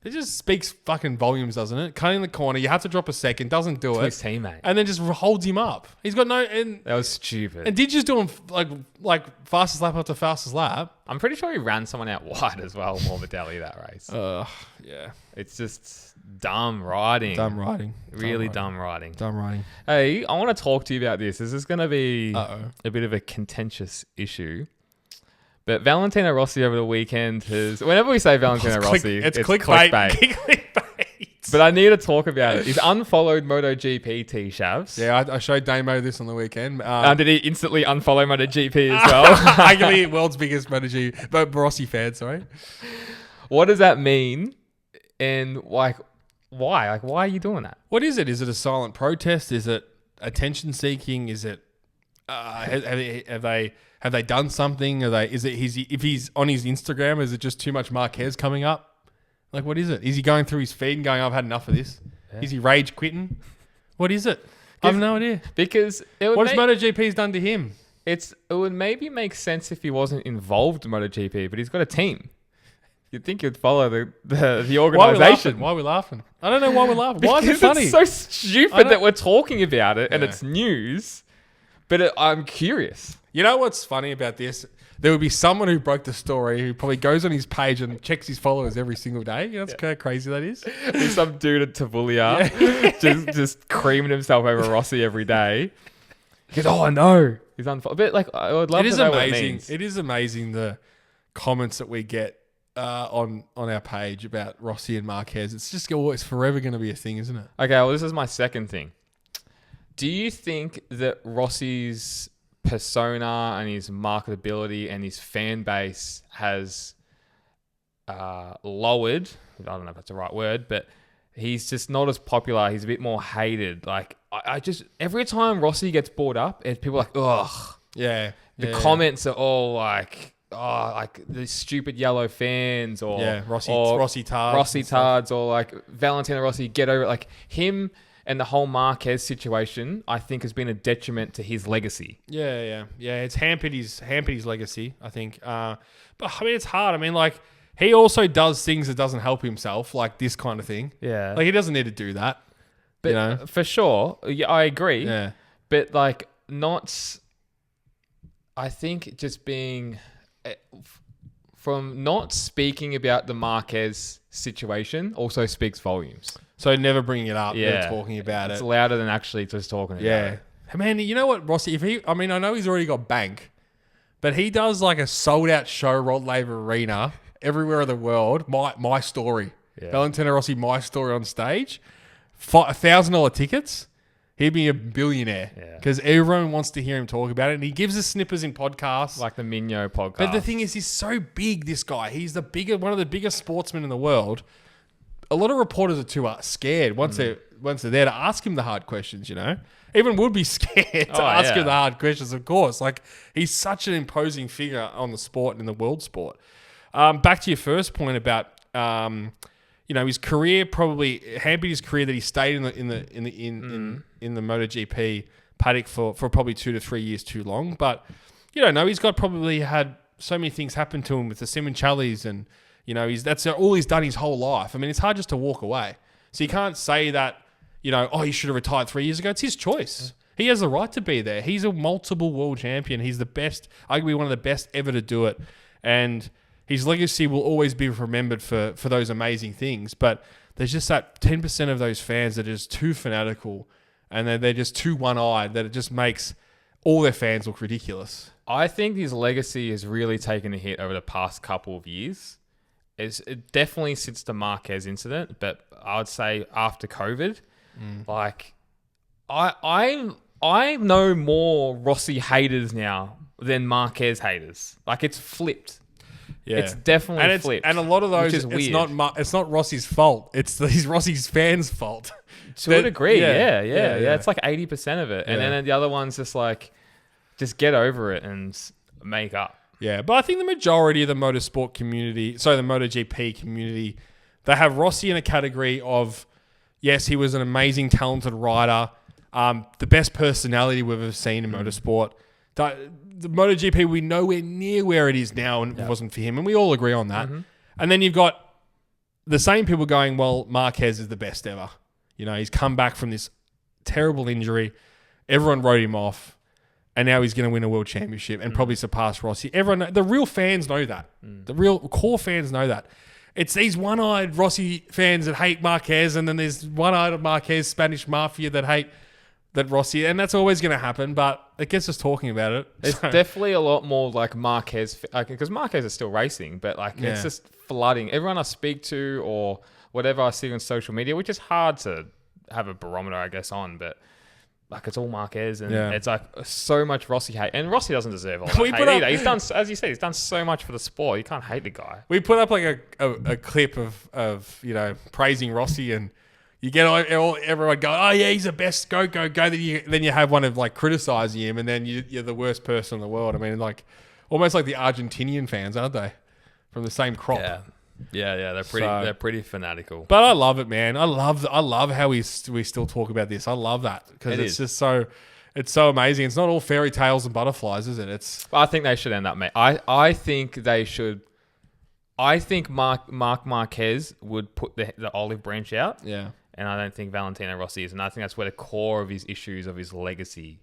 C: It just speaks fucking volumes, doesn't it? Cutting the corner, you have to drop a second, doesn't do it.
B: His teammate.
C: And then just holds him up. He's got no...
B: That was stupid.
C: And Didja's doing like fastest lap after fastest lap.
B: I'm pretty sure he ran someone out wide as well, Morbidelli, that race.
C: Yeah.
B: It's just dumb riding. Really dumb riding.
C: Dumb riding.
B: Hey, I want to talk to you about this. This is going to be a bit of a contentious issue. But Valentino Rossi over the weekend has... Whenever we say Valentino Rossi, it's clickbait.
C: Clickbait.
B: But I need to talk about it. He's unfollowed MotoGP T-Shavs.
C: Yeah, I showed Damo this on the weekend.
B: Did he instantly unfollow MotoGP as well?
C: Arguably world's biggest MotoGP... But Rossi fan, sorry.
B: What does that mean? And why? Why are you doing that?
C: What is it? Is it a silent protest? Is it attention seeking? Is it... Have they done something? If he's on his Instagram, is it just too much Marquez coming up? Like, what is it? Is he going through his feed and going, I've had enough of this? Yeah. Is he rage quitting? What is it? I have no idea.
B: Because
C: what has MotoGP's done to him?
B: It would maybe make sense if he wasn't involved in MotoGP, but he's got a team. You'd think he'd follow the organisation.
C: Why are we laughing? I don't know why we're laughing. Why is it funny?
B: It's so stupid that we're talking about it and it's news. But I'm curious.
C: You know what's funny about this? There would be someone who broke the story who probably goes on his page and checks his followers every single day. You know how crazy that is?
B: There's some dude at Tavulia just creaming himself over Rossi every day. He goes, I know. He's unfollowed. But I would love to know what it means.
C: It is amazing the comments that we get on our page about Rossi and Marquez. It's forever going to be a thing, isn't it?
B: Okay, well, this is my second thing. Do you think that Rossi's persona and his marketability and his fan base has lowered? I don't know if that's the right word, but he's just not as popular. He's a bit more hated. Like, I just, every time Rossi gets brought up, people are like, ugh.
C: Yeah.
B: The comments are all like, like the stupid yellow fans or
C: Rossi tards
B: or like Valentino Rossi, get over it. Like him and the whole Marquez situation, I think, has been a detriment to his legacy.
C: Yeah. It's hampered his legacy, I think. But I mean, it's hard. I mean, like he also does things that doesn't help himself, like this kind of thing.
B: Yeah,
C: like he doesn't need to do that.
B: But for sure, I agree.
C: Yeah,
B: but like not. I think just being from not speaking about the Marquez situation also speaks volumes.
C: So never bringing it up, never talking about
B: It's
C: it.
B: louder than actually just talking about it.
C: Yeah. Man, you know what, Rossi, I know he's already got bank, but he does like a sold out show, Rod Laver Arena, everywhere in the world. My story.
B: Yeah.
C: Valentino Rossi, my story on stage. $1,000 tickets. He'd be a billionaire because everyone wants to hear him talk about it. And he gives us snippers in podcasts.
B: Like the Migno podcast.
C: But the thing is, he's so big, this guy. He's one of the biggest sportsmen in the world. A lot of reporters are too scared once they're there to ask him the hard questions, you know? Even would be scared to ask him the hard questions, of course. Like, he's such an imposing figure on the sport and in the world sport. Back to your first point about... his career probably hampered his career that he stayed in the MotoGP paddock for probably 2 to 3 years too long. But you don't know. He's probably had so many things happen to him with the Simoncellis, and that's all he's done his whole life. I mean, it's hard just to walk away. So you can't say that he should have retired 3 years ago. It's his choice. He has the right to be there. He's a multiple world champion. He's the best, arguably one of the best ever to do it, and his legacy will always be remembered for those amazing things. But there's just that 10% of those fans that are just too fanatical and they're just too one-eyed that it just makes all their fans look ridiculous.
B: I think his legacy has really taken a hit over the past couple of years. It definitely since the Marquez incident, but I would say after COVID, like I know more Rossi haters now than Marquez haters. Like, it's flipped.
C: Yeah.
B: It's definitely flipped.
C: And a lot of those,
B: is
C: it's
B: weird.
C: it's not Rossi's fault. It's these Rossi's fans' fault.
B: To a degree, yeah. It's like 80% of it. And
C: Yeah.
B: then the other one's just get over it and make up.
C: Yeah, but I think the majority of the motorsport community, the MotoGP community, they have Rossi in a category of, yes, he was an amazing, talented rider, the best personality we've ever seen in motorsport. The MotoGP, we're nowhere near where it is now, and it wasn't for him, and we all agree on that. Mm-hmm. And then you've got the same people going, well, Marquez is the best ever. He's come back from this terrible injury. Everyone wrote him off, and now he's going to win a world championship and probably surpass Rossi. The real fans know that. The real core fans know that. It's these one-eyed Rossi fans that hate Marquez, and then there's one-eyed Marquez Spanish mafia that hate that Rossi, and that's always going to happen, but it gets us talking about it.
B: It's definitely a lot more like Marquez, because Marquez is still racing, but it's just flooding. Everyone I speak to or whatever I see on social media, which is hard to have a barometer, I guess, on, but it's all Marquez, and it's so much Rossi hate, and Rossi doesn't deserve all that hate either. He's done, as you said, he's done so much for the sport. You can't hate the guy.
C: We put up a clip of praising Rossi, and you get everyone going, oh yeah, he's the best, go. Then you have one of criticizing him, and then you're the worst person in the world. I mean, almost like the Argentinian fans, aren't they? From the same crop.
B: Yeah. They're pretty fanatical.
C: But I love it, man. I love how we still talk about this. I love that because it's just so amazing. It's not all fairy tales and butterflies, is it?
B: I think they should end up, mate. I think they should. I think Marc Marquez would put the olive branch out.
C: Yeah.
B: And I don't think Valentino Rossi is. And I think that's where the core of his issues, of his legacy,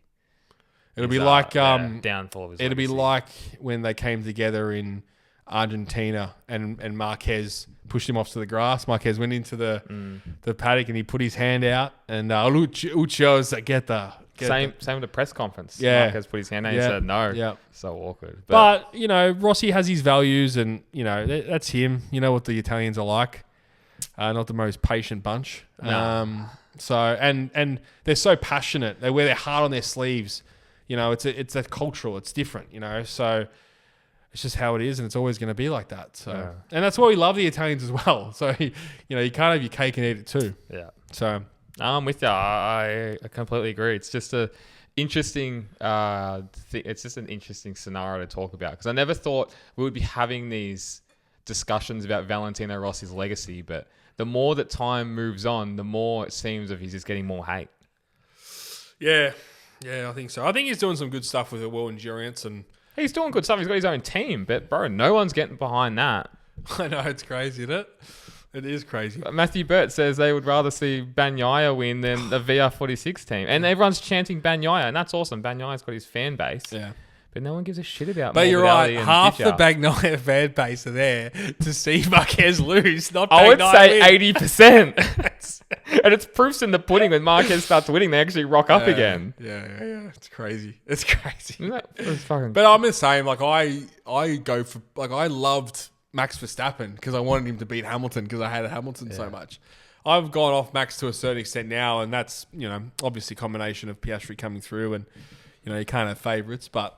C: it'll be like
B: downfall of his
C: it'll
B: legacy.
C: be like when they came together in Argentina and Marquez pushed him off to the grass. Marquez went into the paddock and he put his hand out and Uchio's
B: same with the press conference.
C: Yeah.
B: Marquez put his hand out and said no.
C: Yeah.
B: So awkward.
C: But Rossi has his values and that's him. You know what the Italians are like. Not the most patient bunch.
B: No.
C: And they're so passionate. They wear their heart on their sleeves. It's a cultural. It's different. So it's just how it is, and it's always going to be like that. So, and that's why we love the Italians as well. So you can't have your cake and eat it too.
B: Yeah.
C: So
B: I'm with you. I completely agree. It's just a interesting. It's just an interesting scenario to talk about because I never thought we would be having these discussions about Valentino Rossi's legacy, but the more that time moves on, the more it seems he's just getting more hate.
C: Yeah, I think so. I think he's doing some good stuff with the World Endurance, and
B: he's doing good stuff. He's got his own team, but bro, no one's getting behind that.
C: I know, it's crazy, isn't it? It is crazy.
B: Matthew Burt says they would rather see Bagnaia win than the VR46 team, and everyone's chanting Bagnaia, and that's awesome. Bagnia's got his fan base.
C: Yeah.
B: But no one gives a shit about.
C: But you're right.
B: Morbidelli and
C: Half the
B: Bitcher.
C: Bagnaia fan base are there to see Marquez lose, not
B: I would
C: Bagnaia
B: say
C: win.
B: 80%. And it's proofs in the pudding. When Marquez starts winning, they actually rock up again.
C: Yeah. It's crazy. It's crazy.
B: Isn't that it's fucking...
C: But I'm the same. Like I go for I loved Max Verstappen because I wanted him to beat Hamilton because I hated Hamilton so much. I've gone off Max to a certain extent now, and that's obviously a combination of Piastri coming through, and you can't have favourites, but.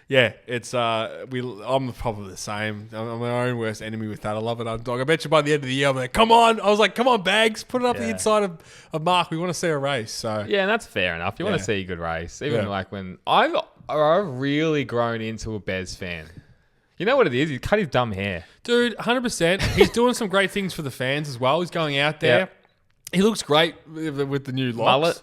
C: Yeah, it's I'm probably the same. I'm my own worst enemy with that. I love an underdog. I bet you by the end of the year, I'm like, come on. I was like, come on, Bags, put it up the inside of Mark. We want to see a race. So
B: Yeah, and that's fair enough. You want to see a good race. Even like when I've really grown into a Bez fan. You know what it is? He cut his dumb hair.
C: Dude, 100%. He's doing some great things for the fans as well. He's going out there.
B: Yep.
C: He looks great with the new locks.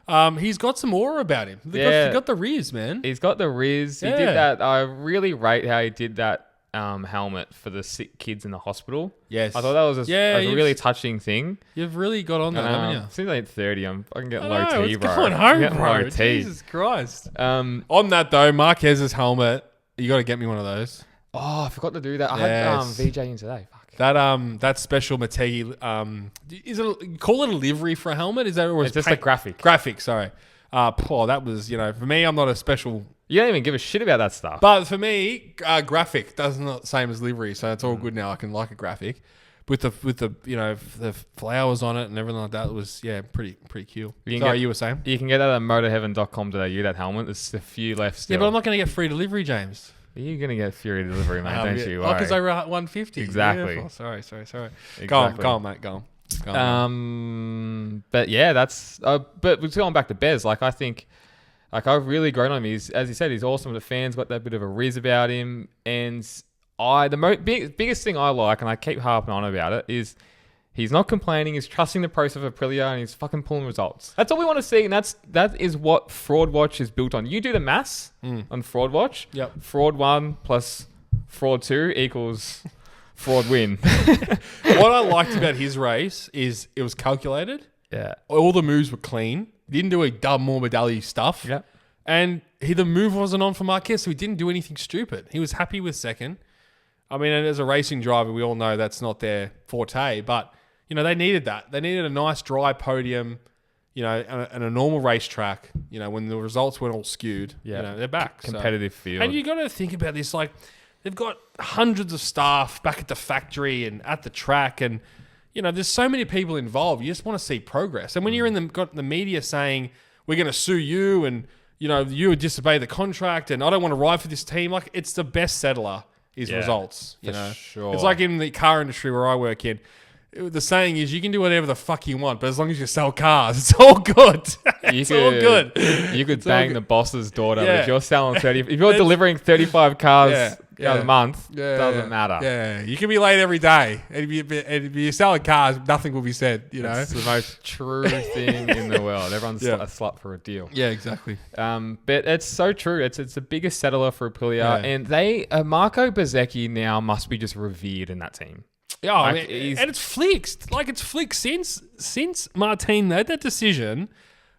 B: Mullet.
C: He's got some aura about him. He got the Riz, man.
B: He's got the Riz. He did that. I really rate how he did that helmet for the sick kids in the hospital.
C: Yes.
B: I thought that was a really touching thing.
C: You've really got on that, haven't you?
B: Since I'm 30, I can get low T, bro.
C: Going home, bro.
B: Low T.
C: Jesus Christ. On that, though, Marquez's helmet, you got to get me one of those.
B: Oh, I forgot to do that. I had VJ in today. Fuck.
C: That special Motegi, is it you call it a livery for a helmet? Is that or
B: It's just a graphic.
C: Graphic, sorry. That was, for me, I'm not a special.
B: You don't even give a shit about that stuff.
C: But for me, graphic does not the same as livery, so it's all good now. I can like a graphic with the the flowers on it and everything like that. It was pretty cool. Sorry, you were saying?
B: You can get that at motorheaven.com.au. That helmet. There's a few left still.
C: Yeah, but I'm not going to get free delivery, James.
B: You're going to get free delivery, mate. Don't you worry.
C: Because they were at 150.
B: Exactly.
C: Beautiful. Sorry.
B: Exactly.
C: Go on, mate. Go on.
B: But yeah, that's. But going back to Bez, I think, I've really grown on him. He's, as he said, he's awesome. The fans got that bit of a riz about him, and biggest thing I like, and I keep harping on about it, is he's not complaining. He's trusting the process of Aprilia, and he's fucking pulling results. That's all we want to see, and that is what Fraud Watch is built on. You do the maths on Fraud Watch.
C: Yep.
B: Fraud 1 plus Fraud 2 equals Fraud win.
C: What I liked about his race is it was calculated.
B: Yeah.
C: All the moves were clean. He didn't do a dumb Morbidelli stuff.
B: Yeah.
C: And the move wasn't on for Marquez, so he didn't do anything stupid. He was happy with second. I mean, and as a racing driver, we all know that's not their forte, but they needed that. They needed a nice dry podium, and a normal racetrack, when the results weren't all skewed.
B: Yeah.
C: They're back.
B: Competitive field.
C: And you got to think about this, they've got hundreds of staff back at the factory and at the track, and there's so many people involved. You just want to see progress. And when you're got the media saying we're going to sue you, and you would disobey the contract, and I don't want to ride for this team, it's the best settler is results.
B: Sure.
C: It's like in the car industry where I work in. The saying is you can do whatever the fuck you want, but as long as you sell cars, it's all good. It's all good.
B: You could bang the boss's daughter.
C: Yeah.
B: If you're selling 30, if you're delivering 35 cars a month, doesn't matter.
C: Yeah, you can be late every day, and if you're selling cars, nothing will be said.
B: It's the most true thing in the world. Everyone's a slut for a deal.
C: Yeah, exactly.
B: But it's so true. It's the biggest settler for Aprilia, and they Marco Bezzecchi now must be just revered in that team.
C: Yeah, and it's flicked. It's flicked since Martin made that decision.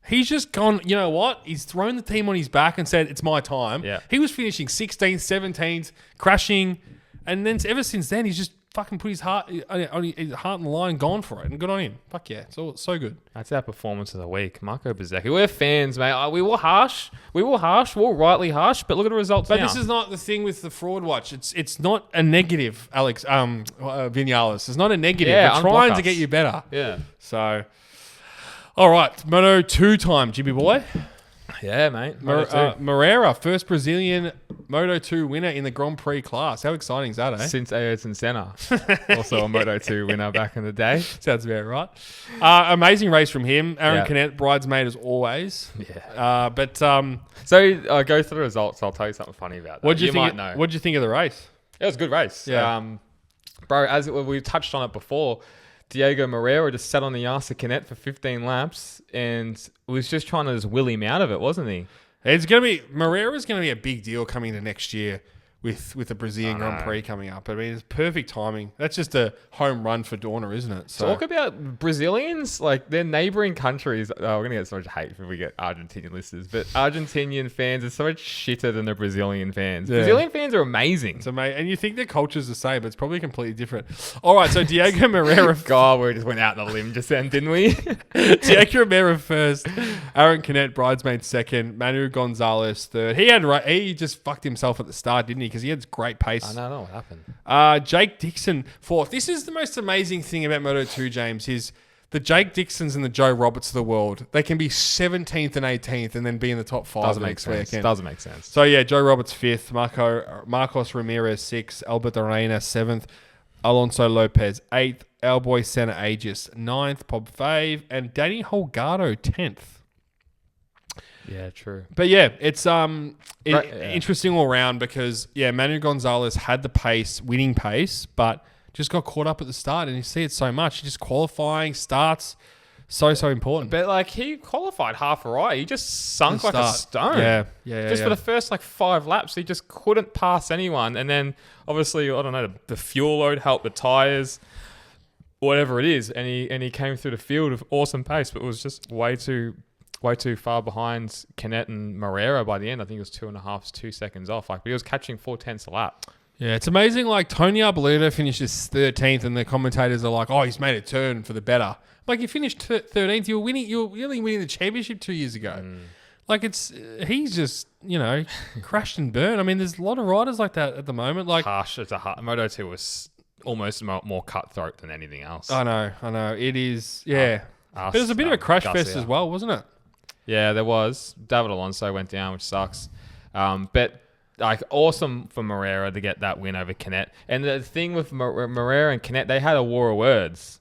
C: He's just gone, you know what? He's thrown the team on his back and said, it's my time.
B: Yeah.
C: He was finishing 16th, 17th, crashing. And then ever since then, he's just fucking put his heart on the line and gone for it. And good on him. Fuck yeah. It's so good.
B: That's our performance of the week. Marco Bezzecchi. We're fans, mate. We were harsh. We were rightly harsh. But look at the results now.
C: But this is not the thing with the Fraud Watch. It's not a negative, Alex, Vinales. It's not a negative.
B: Yeah,
C: we're trying to get you better.
B: Yeah.
C: So, all right. Moto 2 time, Jimmy boy.
B: Yeah, mate.
C: Moreira, first Brazilian Moto 2 winner in the Grand Prix class. How exciting is that, eh?
B: Since Ayrton Senna. Also a Moto 2 winner back in the day.
C: Sounds about right. Amazing race from him. Aaron Canet, bridesmaid as always.
B: Yeah.
C: So
B: go through the results. I'll tell you something funny about that.
C: What did you think?
B: might know.
C: What did you think of the race?
B: It was a good race.
C: Yeah.
B: Bro, as we touched on it before, Diego Moreira just sat on the arse of Canet for 15 laps and was just trying to just will him out of it, wasn't he?
C: Moreira's going to be a big deal coming into next year with the Brazilian Grand Prix coming up. I mean, it's perfect timing. That's just a home run for Dorna, isn't it? So
B: talk about Brazilians, like their neighboring countries. Oh, we're gonna get so much hate if we get Argentinian listeners, but Argentinian fans are so much shitter than the Brazilian fans.
C: Yeah.
B: Brazilian fans are amazing.
C: It's amazing, and you think their culture's the same, but it's probably completely different. All right, so Diego Moreira.
B: God, we just went out on a limb just then, didn't we?
C: Diego Moreira first, Aaron Canet bridesmaid second, Manu Gonzalez third. He just fucked himself at the start, didn't he? Because he had great pace.
B: I don't know what happened.
C: Jake Dixon fourth. This is the most amazing thing about Moto2, James, is the Jake Dixons and the Joe Roberts of the world. They can be 17th and 18th and then be in the top 5.
B: Doesn't make sense. Doesn't make sense.
C: So yeah, Joe Roberts 5th, Marcos Ramirez 6th, Albert Arena 7th, Alonso Lopez 8th, our boy Senna Aegis 9th, Bob Fave, and Danny Holgado 10th.
B: Yeah, true.
C: But yeah, it's interesting all round because Manu Gonzalez had the pace, winning pace, but just got caught up at the start, and you see it so much. Just qualifying starts so important.
B: But like he qualified half right, he just sunk like a stone.
C: Yeah.
B: For the first like 5 laps, he just couldn't pass anyone, and then obviously I don't know, the fuel load helped the tires, whatever it is, and he came through the field with awesome pace, but it was just way too far behind Canet and Moreira by the end. I think it was 2 seconds off. Like, but he was catching 4/10 a lap.
C: Yeah, it's amazing. Like, Tony Arbolito finishes 13th, and the commentators are like, "Oh, he's made a turn for the better." Like, you finished 13th. You were only winning the championship 2 years ago. Like, he's just crashed and burned. I mean, there's a lot of riders like that at the moment. Like,
B: harsh. It's a hard. Moto2 was almost more cutthroat than anything else.
C: I know. It is. Yeah, but it was a bit of a crash fest as well, wasn't it?
B: Yeah, there was. David Alonso went down, which sucks. But like, awesome for Moreira to get that win over Canet. And the thing with Moreira and Canet, they had a war of words.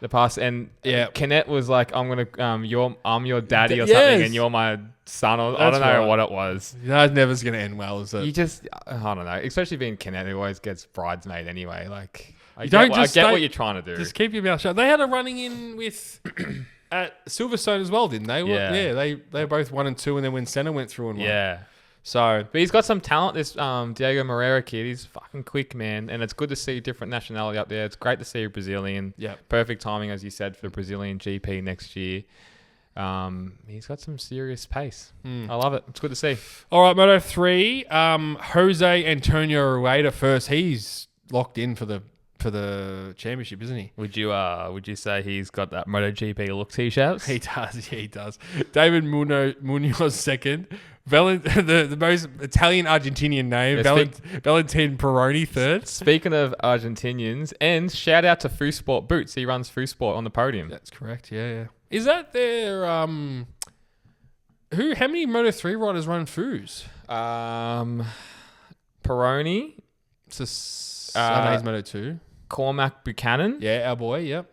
B: The past, and Canet was like, "I'm your daddy" or something, and you're my son. Or I don't know what it was.
C: That never's gonna end well, is it?
B: You just, I don't know. Especially being Canet, who always gets bridesmaid anyway. Like, I
C: get
B: what you're trying to do.
C: Just keep your mouth shut. They had a running in with. At Silverstone as well, didn't they?
B: Yeah.
C: They were both 1 and 2, and then when Senna went through and won.
B: Yeah.
C: So,
B: but he's got some talent. This Diego Moreira kid, he's fucking quick, man, and it's good to see different nationality up there. It's great to see a Brazilian.
C: Yeah.
B: Perfect timing, as you said, for the Brazilian GP next year. He's got some serious pace. I love it. It's good to see.
C: All right, Moto3. Jose Antonio Rueda first. He's locked in for the championship, isn't he?
B: Would you say he's got that MotoGP look t-shirts?
C: He does. Yeah, he does. David Munoz second. The most Italian Argentinian name. Valentin Peroni third.
B: Speaking of Argentinians, and shout out to Fusport Boots. He runs Fusport on the podium.
C: That's correct. Yeah. Is that their How many Moto3 riders run Fus?
B: Peroni.
C: Sunday's Moto2.
B: Cormac Buchanan.
C: Yeah, our boy, yep.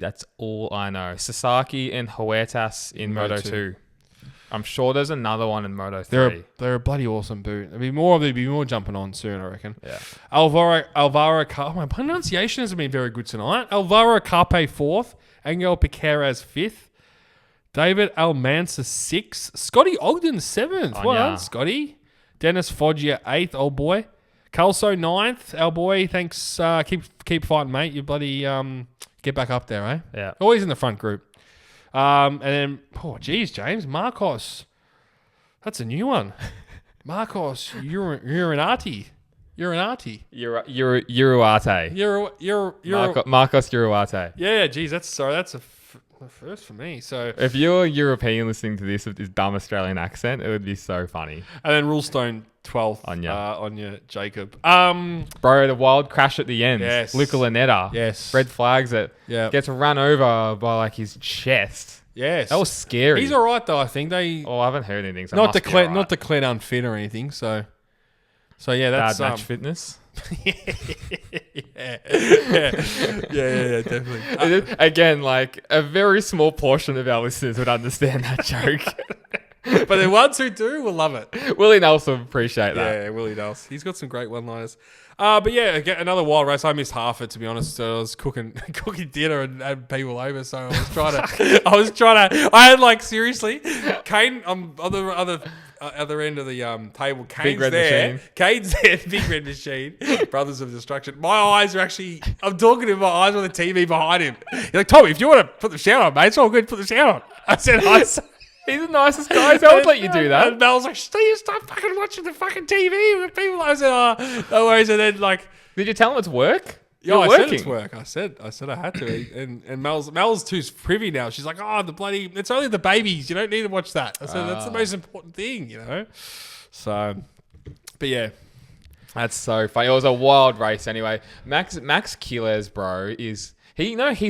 B: That's all I know. Sasaki and Huertas in Moto2. I'm sure there's another one in Moto3.
C: They're a bloody awesome boot. There'll be more jumping on soon, I reckon.
B: Yeah.
C: Alvaro Carpe. My pronunciation hasn't been very good tonight. Alvaro Carpe 4th. Angel Piqueras 5th. David Almanza 6th. Scotty Ogden 7th. Well done, Scotty. Dennis Foggia 8th, old boy. Calso 9th, our boy. Thanks. Keep fighting, mate. You bloody get back up there, eh?
B: Yeah.
C: Always in the front group. And then, James. Marcos. That's a new one. Marcos Urinati.
B: Uruate.
C: Marcos
B: Uruate.
C: Yeah, geez, that's a first for me. So
B: if you're European listening to this with this dumb Australian accent, it would be so funny.
C: And then Rulestone 12th. Anya Jacob.
B: Bro, the wild crash at the end.
C: Yes.
B: Luca Lunetta.
C: Yes.
B: Red flags it.
C: Yeah.
B: Gets run over by like his chest.
C: Yes.
B: That was scary.
C: He's all right though, I think.
B: I haven't heard anything. So
C: not declared unfit or anything. So yeah, that's
B: bad match fitness.
C: Yeah, definitely.
B: Again, like a very small portion of our listeners would understand that joke.
C: But the ones who do will love it.
B: Willie Nelson appreciate that.
C: Yeah, Willie Nelson. He's got some great one-liners. But yeah, again, another wild race. I missed half it, to be honest. So I was cooking dinner and had people over. So I was trying to. I had like seriously, Kane on the other other end of the table. Kane's
B: Big red
C: there.
B: machine.
C: Kane's there. Big red machine. Brothers of Destruction. My eyes are actually. I'm talking to him. My eyes on the TV behind him. He's like, Tommy, if you want to put the shout on, mate, it's all good. Put the shout on. I said,
B: He's the nicest guy. I would let you do that.
C: And Mel's like, Steve, stop fucking watching the fucking TV with people. I said, oh, no worries. And then like,
B: Did you tell him it's work?
C: yeah,
B: You're
C: I
B: working.
C: said it's work. I said I had to. And Mel's too privy now. She's like, oh, it's only the babies. You don't need to watch that. I said, that's the most important thing, you know? So, but yeah.
B: That's so funny. It was a wild race anyway. Max Quiles, bro, he's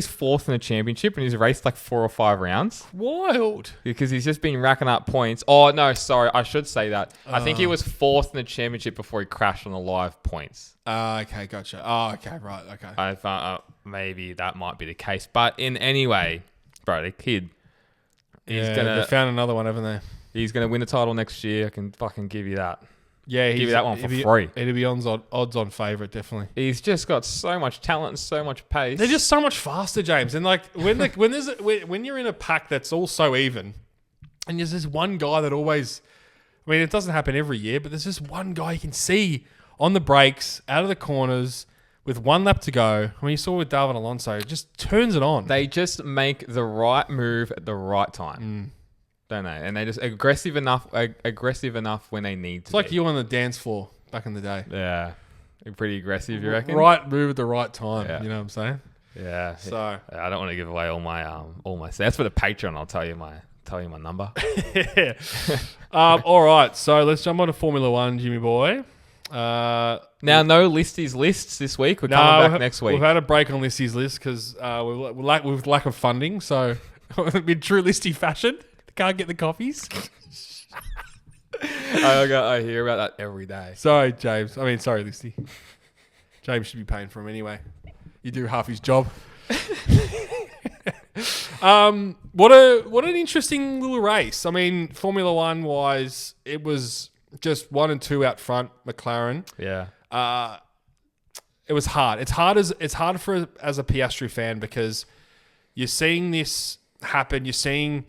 B: fourth in the championship and he's raced like 4 or 5 rounds.
C: Wild.
B: Because he's just been racking up points. Oh, no, sorry. I should say that. I think he was fourth in the championship before he crashed on the live points.
C: Okay, gotcha. Oh, okay, right, okay.
B: I thought maybe that might be the case. But in any way, bro, the kid,
C: They found another one, haven't they?
B: he's going to win the title next year. I can fucking give you that.
C: Yeah,
B: Give you that one for free.
C: It'd be odds on favourite, definitely.
B: He's just got so much talent and so much pace.
C: They're just so much faster, James. And like when you're in a pack that's all so even, and there's this one guy that always, I mean, it doesn't happen every year, but there's this one guy you can see on the brakes, out of the corners, with 1 lap to go. I mean, you saw with David Alonso, just turns it on.
B: They just make the right move at the right time. Don't they? And they just aggressive enough when they need to.
C: It's like you on the dance floor back in the day.
B: Yeah. Pretty aggressive, you reckon?
C: Right move at the right time.
B: Yeah.
C: You know what I'm saying?
B: Yeah.
C: So
B: I don't want to give away all my that's for the Patreon. I'll tell you my number.
C: all right. So let's jump on to Formula One, Jimmy boy.
B: Now, no listies lists this week. We're coming back next week.
C: We've had a break on Listies list because with lack of funding. So in true Listy fashion, can't get the coffees.
B: I hear about that every day.
C: Sorry, James. Sorry, Listy. James should be paying for him anyway. You do half his job. What an interesting little race. I mean, Formula One wise, it was just 1 and 2 out front, McLaren.
B: Yeah.
C: It was hard. It's hard as a Piastri fan because you're seeing this happen. You're seeing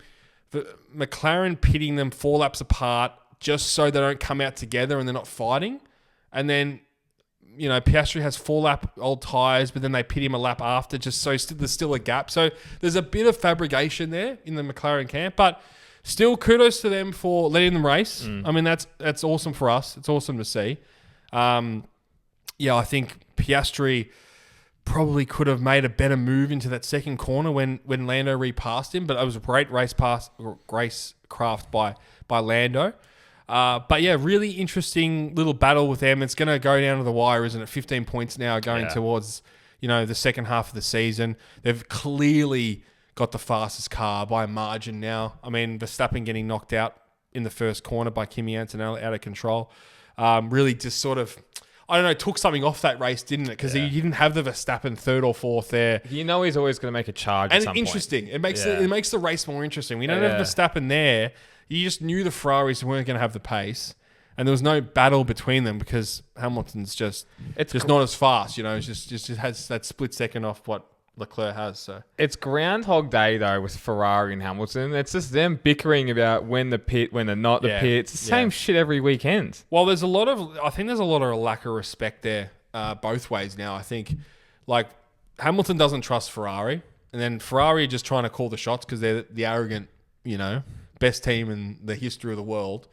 C: the McLaren pitting them 4 laps apart just so they don't come out together and they're not fighting. And then, you know, Piastri has 4-lap old tyres, but then they pit him a lap after just so there's still a gap. So there's a bit of fabrication there in the McLaren camp, but still kudos to them for letting them race. I mean, that's awesome for us. It's awesome to see. I think Piastri probably could have made a better move into that second corner when Lando repassed him, but it was a great race craft by Lando. But yeah, really interesting little battle with them. It's going to go down to the wire, isn't it? 15 points now going towards, the second half of the season. They've clearly got the fastest car by a margin now. I mean, Verstappen getting knocked out in the first corner by Kimi Antonelli out of control. Really just sort of, took something off that race, didn't it? Because you didn't have the Verstappen 3rd or 4th there.
B: He's always going to make a charge at some
C: interesting.
B: point.
C: It makes the race more interesting. We don't have Verstappen there. You just knew the Ferraris weren't going to have the pace. And there was no battle between them because Hamilton's just not as fast. It just has that split second off what Leclerc has. So
B: it's Groundhog Day though with Ferrari and Hamilton. It's just them bickering about when the pit, when they're not the pit. It's the same shit every weekend.
C: Well, I think there's a lot of lack of respect there both ways now. I think like Hamilton doesn't trust Ferrari, and then Ferrari are just trying to call the shots because they're the arrogant, best team in the history of the world.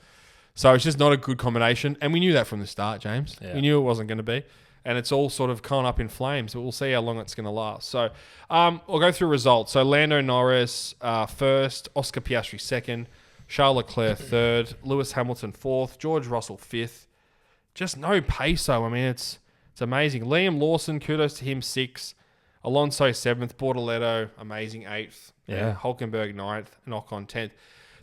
C: So it's just not a good combination, and we knew that from the start, James. Yeah. We knew it wasn't going to be. And it's all sort of gone up in flames. But we'll see how long it's going to last. So we'll go through results. So Lando Norris first, Oscar Piastri second, Charles Leclerc third, Lewis Hamilton fourth, George Russell fifth. Just no pace, though. I mean, it's amazing. Liam Lawson, kudos to him, sixth. Alonso seventh, Bortoletto, amazing eighth.
B: Yeah.
C: Hulkenberg ninth, and Ocon 10th.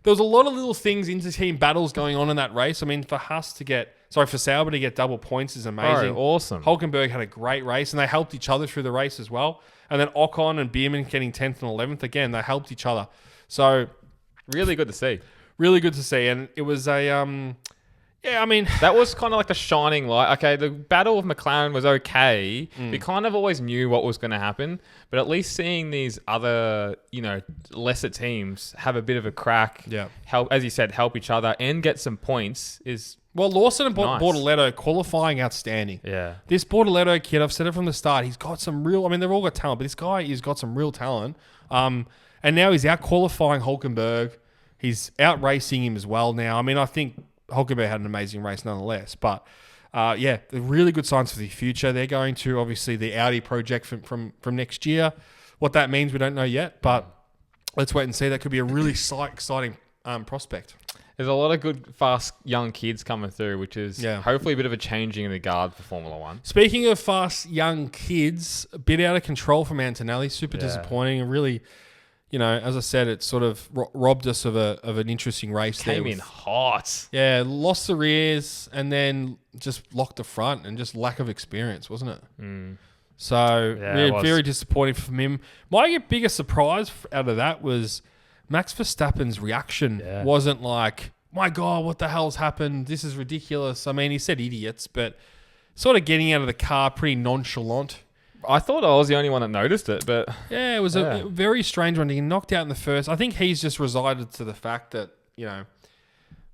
C: There was a lot of little things, inter-team battles going on in that race. I mean, for Sauber to get double points is amazing.
B: Oh, awesome.
C: Hulkenberg had a great race, and they helped each other through the race as well. And then Ocon and Bierman getting 10th and 11th. Again, they helped each other. So
B: really good to see.
C: Really good to see. And it was a Yeah, I mean,
B: That was kind of like the shining light. Okay, the battle of McLaren was okay. We kind of always knew what was going to happen, but at least seeing these other, lesser teams have a bit of a crack, help, as you said, help each other and get some points is
C: well, Lawson and
B: nice.
C: Bortoletto qualifying outstanding.
B: Yeah.
C: This Bortoletto kid, I've said it from the start, he's got some real, I mean, they've all got talent, but this guy has got some real talent. And now he's out qualifying Hulkenberg. He's out racing him as well now. I mean, I think Hulkenberg had an amazing race nonetheless, but they're really good signs for the future. They're going to obviously the Audi project from next year. What that means, we don't know yet, but let's wait and see. That could be a really exciting prospect.
B: There's a lot of good, fast, young kids coming through, which is hopefully a bit of a changing in the guard for Formula One.
C: Speaking of fast, young kids, a bit out of control from Antonelli. Super disappointing. And really, as I said, it sort of robbed us of an interesting race.
B: Came in hot.
C: Yeah, lost the rears and then just locked the front and just lack of experience, wasn't it? So, very disappointing from him. My biggest surprise out of that was Max Verstappen's reaction wasn't like, my God, what the hell's happened? This is ridiculous. I mean, he said idiots, but sort of getting out of the car pretty nonchalant.
B: I thought I was the only one that noticed it, but...
C: Yeah, it was a very strange one. He knocked out in the first. I think he's just resided to the fact that,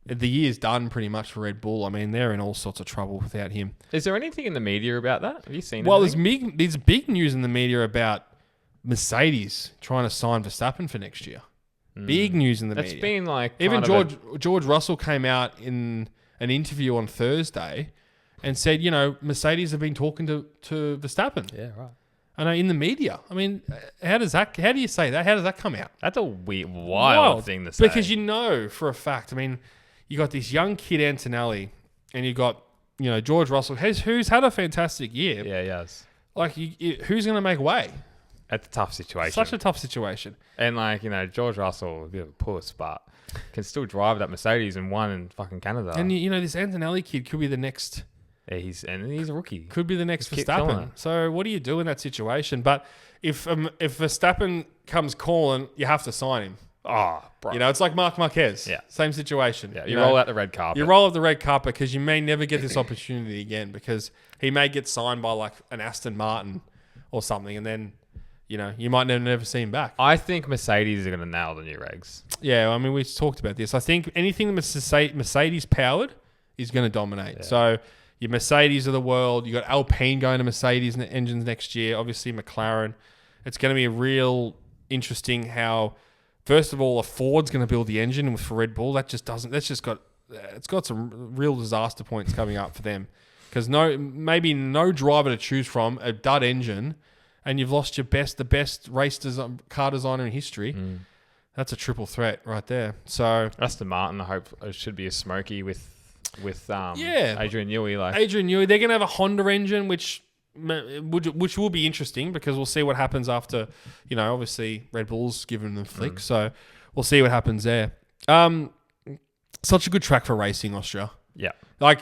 C: the year's done pretty much for Red Bull. I mean, they're in all sorts of trouble without him.
B: Is there anything in the media about that? Have you seen
C: Well,
B: anything?
C: there's big news in the media about Mercedes trying to sign Verstappen for next year. Big news in the media.
B: It's been like...
C: Even George Russell came out in an interview on Thursday and said, Mercedes have been talking to Verstappen.
B: Yeah, right.
C: I know, in the media. I mean, how do you say that? How does that come out?
B: That's a wild thing to say.
C: Because for a fact, I mean, you got this young kid Antonelli and you got, George Russell, who's had a fantastic year.
B: Yeah, he has.
C: Like, who's going to make way?
B: It's a tough situation.
C: Such a tough situation.
B: And George Russell, a bit of a puss, but can still drive that Mercedes and won in fucking Canada.
C: And this Antonelli kid could be the next...
B: Yeah, he's a rookie.
C: Could be the next Verstappen. So what do you do in that situation? But if Verstappen comes calling, you have to sign him.
B: Oh, bro.
C: It's like Mark Marquez.
B: Yeah.
C: Same situation.
B: Yeah, you roll out the red carpet.
C: You roll out the red carpet because you may never get this opportunity again because he may get signed by like an Aston Martin or something and then, you might never see him back.
B: I think Mercedes are going to nail the new regs.
C: Yeah, I mean, we talked about this. I think anything Mercedes powered is going to dominate. Yeah. So your Mercedes of the world, you got Alpine going to Mercedes engines next year. Obviously, McLaren. It's going to be a real interesting how, first of all, a Ford's going to build the engine for Red Bull. It's got some real disaster points coming up for them because maybe no driver to choose from, a dud engine, and you've lost the best car designer in history. That's a triple threat right there. So
B: Aston Martin, I hope, should be a smoky with Adrian Newey.
C: Adrian Newey, they're going to have a Honda engine, which will be interesting because we'll see what happens after, obviously Red Bull's given them flick. So we'll see what happens there. Such a good track for racing, Austria.
B: Yeah.
C: Like,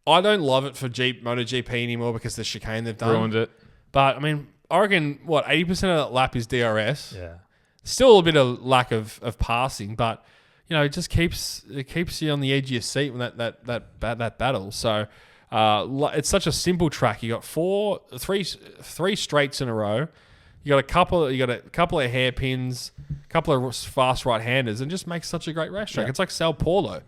C: I don't love it for MotoGP anymore because the chicane they've done.
B: Ruined it.
C: But, I mean, I reckon, 80% of that lap is DRS.
B: Yeah.
C: Still a bit of lack of passing, but... it just keeps you on the edge of your seat when that battle. So it's such a simple track. You got three straights in a row. You got a couple of hairpins, a couple of fast right-handers, and just makes such a great racetrack. Yeah. It's like Sao Paulo,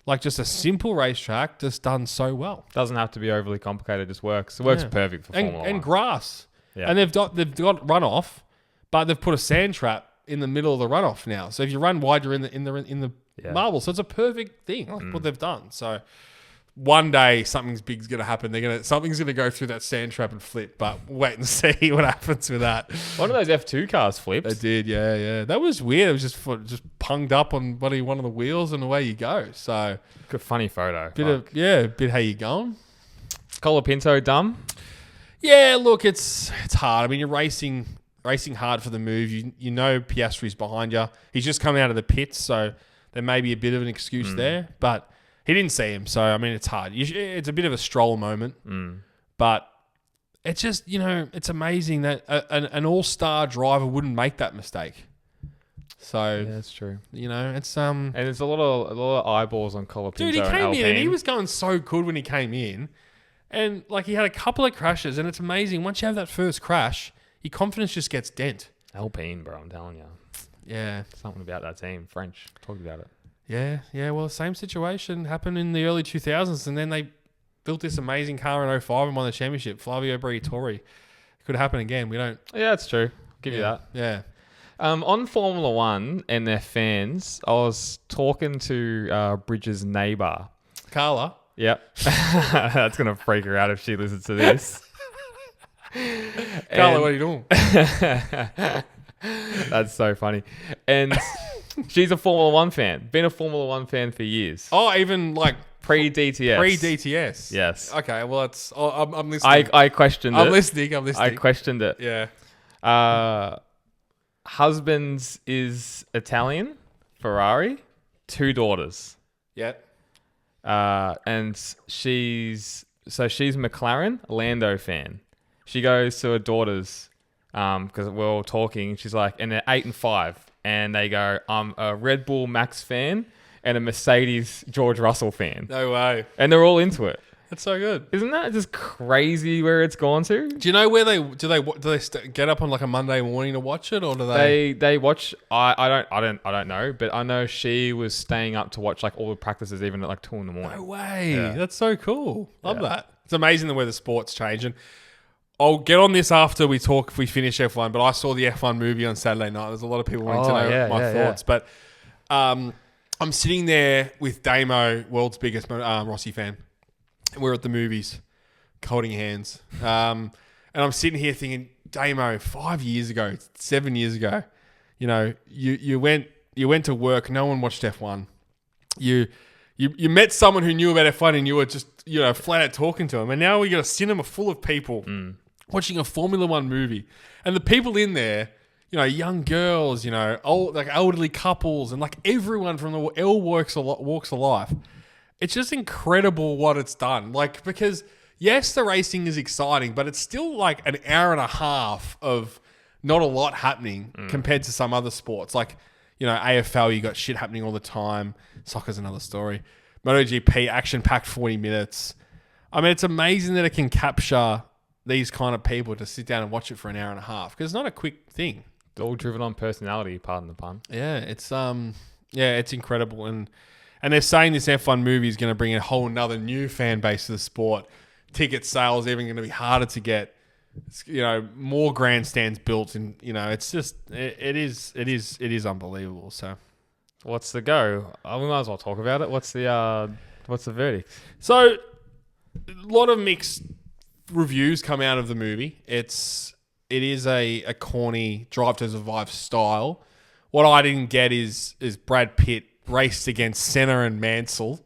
C: like just a simple racetrack, just done so well.
B: Doesn't have to be overly complicated. Just works. It works perfect for Formula 1.
C: And grass.
B: Yeah.
C: And they've got runoff, but they've put a sand trap in the middle of the runoff now. So if you run wide, you're in the marble. So it's a perfect thing, like what they've done. So one day something's big's going to happen. Something's going to go through that sand trap and flip. But wait and see what happens with that.
B: One of those F2 cars flips.
C: They did, yeah. That was weird. It was just punged up on one of the wheels and away you go. So
B: good funny photo.
C: Bit how you going.
B: Colapinto dumb.
C: Yeah, look, it's hard. I mean, you're racing hard for the move. You know Piastri's behind you. He's just coming out of the pits, so there may be a bit of an excuse there. But he didn't see him, so, I mean, it's hard. It's a bit of a stroll moment. But it's just, it's amazing that an all-star driver wouldn't make that mistake. So
B: Yeah, that's true.
C: it's
B: And there's a lot of eyeballs on Colapinto.
C: dude, he
B: and
C: came in
B: Alpine.
C: and he was going so good when he came in, and like he had a couple of crashes, and it's amazing. Once you have that first crash, your confidence just gets dent.
B: Alpine, bro. I'm telling you.
C: Yeah,
B: Something about that team. French. Talked about it.
C: yeah. Well, the same situation happened in the early 2000s, and then they built this amazing car in 05 and won the championship. Flavio Briatore. It could happen again. We don't.
B: Yeah, that's true. Give you that.
C: Yeah.
B: On Formula One and their fans, I was talking to Bridges' neighbour.
C: Carla.
B: Yep. That's going to freak her out if she listens to this.
C: Carla, what are you doing?
B: That's so funny. And she's a Formula One fan. Been a Formula One fan for years.
C: Oh, even like
B: Pre-DTS.
C: pre-DTS.
B: Yes.
C: Okay, well, I'm listening.
B: I questioned it.
C: I'm listening.
B: I questioned it.
C: Yeah.
B: Husband's is Italian, Ferrari, 2 daughters.
C: Yeah.
B: And she's McLaren, Lando fan. She goes to her daughters because we're all talking. She's like, and they're 8 and 5, and they go, I'm a Red Bull Max fan and a Mercedes George Russell fan,
C: No way.
B: and they're all into it.
C: That's so good.
B: Isn't that just crazy where it's gone to?
C: Do you know where they get up on like a Monday morning to watch it, or do they?
B: They watch. I don't know, but I know she was staying up to watch like all the practices even at like 2 in the morning.
C: No way.
B: Yeah.
C: That's so cool. Love
B: Yeah.
C: that. It's amazing the way the sport's changing. I'll get on this after we talk if we finish F1, but I saw the F1 movie on Saturday night. There's a lot of people wanting to know my thoughts. But I'm sitting there with Damo, world's biggest Rossi fan. We're at the movies, holding hands. And I'm sitting here thinking, Damo, 5 years ago, 7 years ago, you went to work, no one watched F1. You met someone who knew about F1 and you were just, flat out talking to him. And now we got a cinema full of people watching a Formula One movie. And the people in there, young girls, old, like elderly couples, and like everyone from all walks of life. It's just incredible what it's done. Like, because yes, the racing is exciting, but it's still like an hour and a half of not a lot happening compared to some other sports. Like, AFL, you got shit happening all the time. Soccer's another story. MotoGP, action-packed 40 minutes. I mean, it's amazing that it can capture these kind of people to sit down and watch it for an hour and a half, because it's not a quick thing.
B: It's all driven on personality, pardon the pun.
C: Yeah, it's incredible. And they're saying this F1 movie is going to bring a whole another new fan base to the sport. Ticket sales even going to be harder to get. More grandstands built, and it's just it is unbelievable. So,
B: What's the go? We might as well talk about it. What's the verdict?
C: So, a lot of mixed reviews come out of the movie. It is a corny Drive to Survive style. What I didn't get is Brad Pitt raced against Senna and Mansell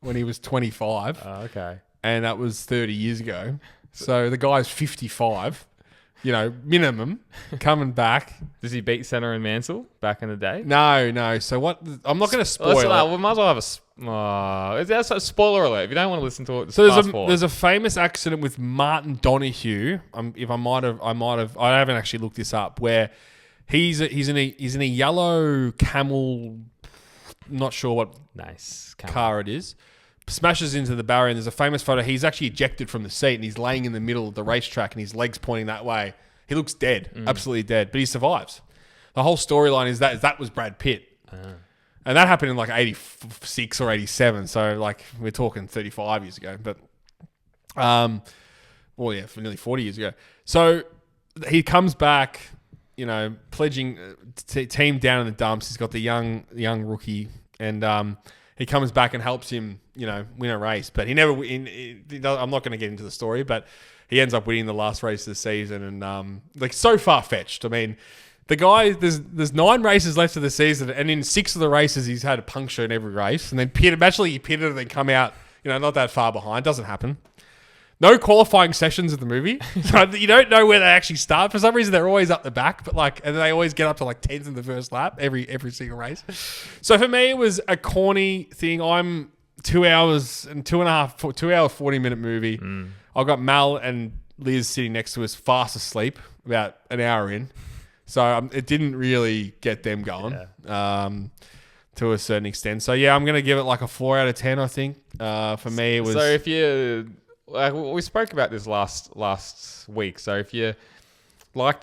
C: when he was 25.
B: Okay.
C: And that was 30 years ago. So the guy's 55, minimum, coming back.
B: Does he beat Senna and Mansell back in the day?
C: No. So what? I'm not going to spoil it.
B: We might as well have that's a spoiler alert. If you don't want to listen to it, just
C: there's a famous accident with Martin Donahue. I haven't actually looked this up. Where he's in a yellow Camel. Not sure what car it is. Smashes into the barrier, and there's a famous photo. He's actually ejected from the seat, and he's laying in the middle of the racetrack, and his legs pointing that way. He looks dead, absolutely dead, but he survives. The whole storyline is that was Brad Pitt, and that happened in like 86 or 87. So like we're talking 35 years ago, but for nearly 40 years ago. So he comes back, pledging team down in the dumps. He's got the young rookie, and he comes back and helps him, win a race. But he never. I'm not going to get into the story, but he ends up winning the last race of the season, and so far fetched. I mean, the guy. There's 9 races left of the season, and in 6 of the races, he's had a puncture in every race, and then he pitted and then come out, not that far behind. Doesn't happen. No qualifying sessions in the movie. So you don't know where they actually start. For some reason, they're always up the back, but and they always get up to 10th in the first lap every single race. So for me, it was a corny thing. I'm 2 hours and 2 hour 40-minute movie. I've got Mal and Liz sitting next to us, fast asleep, about an hour in. So it didn't really get them going to a certain extent. So, yeah, I'm going to give it like a 4 out of 10, I think. For me, it was...
B: So if you... we spoke about this last week. So if you like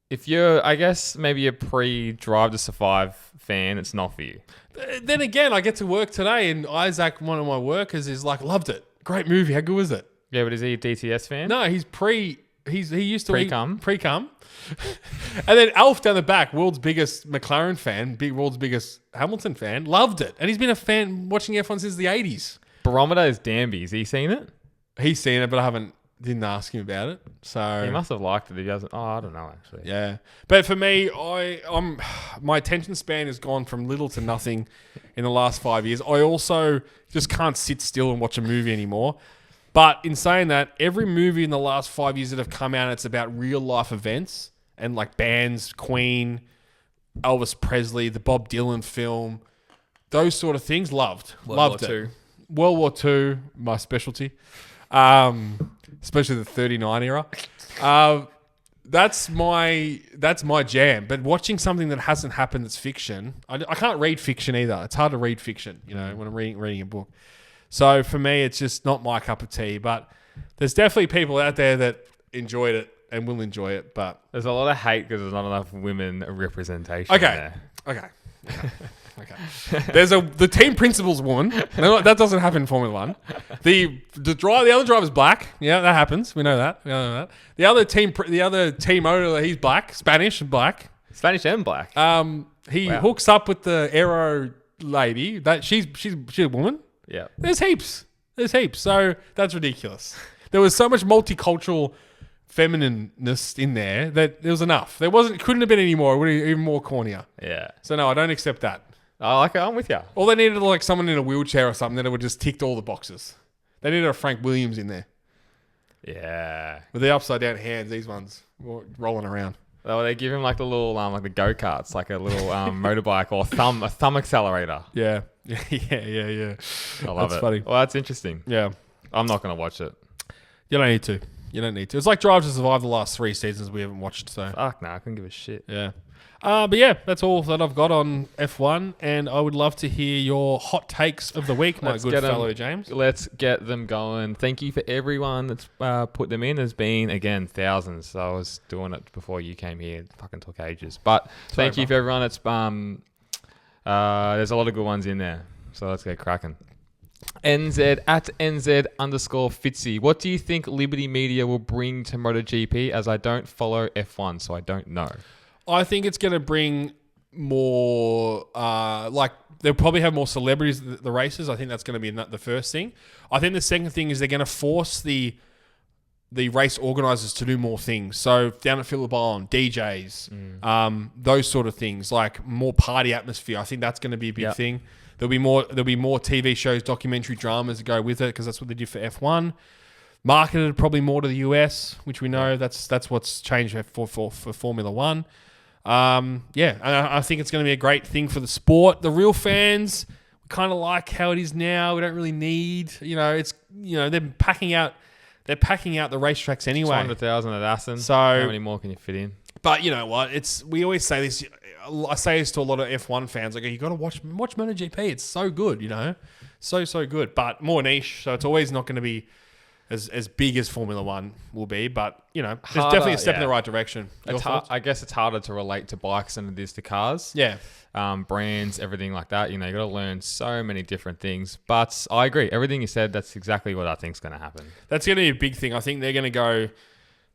B: if you're, I guess, maybe a pre-Drive to Survive fan, it's not for you.
C: Then again, I get to work today and Isaac, one of my workers, is like, loved it. Great movie. How good was it?
B: Yeah, but is he a DTS fan?
C: No, he used to
B: Pre-cum.
C: Pre-cum. And then Alf down the back, world's biggest McLaren fan, world's biggest Hamilton fan, loved it. And he's been a fan watching F1 since the 80s. Barometer
B: is Danby. Has he seen it?
C: He's seen it, but I didn't ask him about it. So
B: he must have liked it. He hasn't. Oh, I don't know actually.
C: Yeah, but for me, my attention span has gone from little to nothing in the last 5 years. I also just can't sit still and watch a movie anymore. But in saying that, every movie in the last 5 years that have come out, it's about real life events and like bands, Queen, Elvis Presley, the Bob Dylan film, those sort of things. Loved it. World War II, my specialty. Especially the 39 era. That's my jam. But watching something that hasn't happened that's fiction, I can't read fiction either. It's hard to read fiction, when I'm reading a book. So for me, it's just not my cup of tea. But there's definitely people out there that enjoyed it and will enjoy it. But
B: there's a lot of hate because there's not enough women representation there.
C: Okay. There's the team principal's woman. No, that doesn't happen in Formula One. The other driver's black. Yeah, that happens. We know that. The other team owner, he's black, Spanish and black.
B: Spanish and black.
C: He hooks up with the aero lady. That she's a woman.
B: Yeah.
C: There's heaps. So that's ridiculous. There was so much multicultural feminineness in there that there was enough. Couldn't have been any more. It would have been even more cornier.
B: Yeah.
C: So no, I don't accept that.
B: I like it. I'm with you.
C: All they needed like someone in a wheelchair or something that would just ticked all the boxes. They needed a Frank Williams in there.
B: Yeah.
C: With the upside down hands, these ones rolling around.
B: Oh, they give him like the little like the go-karts, like a little motorbike or a thumb accelerator.
C: Yeah.
B: I love
C: that's
B: it.
C: Funny.
B: Well, that's interesting.
C: Yeah.
B: I'm not going to watch it.
C: You don't need to. It's like Drive to Survive the last 3 seasons we haven't watched. So
B: fuck no, I couldn't give a shit.
C: Yeah. But yeah, that's all that I've got on F1, and I would love to hear your hot takes of the week, my good fellow James.
B: Let's get them going. Thank you for everyone that's put them in. There's been, again, thousands. So I was doing it before you came here. It fucking took ages. But thank you for everyone. It's there's a lot of good ones in there. So let's get cracking. NZ at NZ_Fitzy. What do you think Liberty Media will bring to MotoGP? As I don't follow F1, so I don't know.
C: I think it's going to bring more, they'll probably have more celebrities at the races. I think that's going to be the first thing. I think the second thing is they're going to force the race organisers to do more things. So down at Phillip Island, DJs, those sort of things, like more party atmosphere. I think that's going to be a big thing. There'll be more TV shows, documentary dramas that go with it because that's what they did for F1. Marketed probably more to the US, which we know that's what's changed for Formula One. And I think it's going to be a great thing for the sport. The real fans kind of like how it is now. We don't really need, they're packing out the racetracks anyway.
B: 200,000 at Assen.
C: So
B: how many more can you fit in?
C: But you know what? We always say this. I say this to a lot of F1 fans. Like, you got to watch MotoGP. It's so good, so good. But more niche. So it's always not going to be as big as Formula One will be, but there's definitely a step in the right direction.
B: I guess it's harder to relate to bikes than it is to cars.
C: Yeah.
B: Brands, everything like that. You got to learn so many different things. But I agree. Everything you said, that's exactly what I think is going to happen.
C: That's going to be a big thing. I think they're going to go...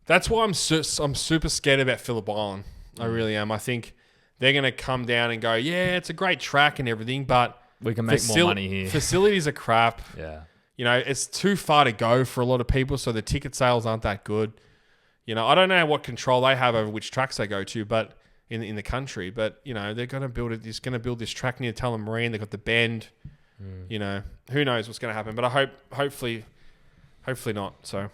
C: That's why I'm super scared about Phillip Island. I really am. I think they're going to come down and go, yeah, it's a great track and everything, but...
B: We can make more money here.
C: Facilities are crap.
B: Yeah.
C: It's too far to go for a lot of people, so the ticket sales aren't that good. I don't know what control they have over which tracks they go to, but in the country. But they're going to build it. He's going to build this track near Tullamarine. They've got the bend. Who knows what's going to happen? But I hopefully not. So.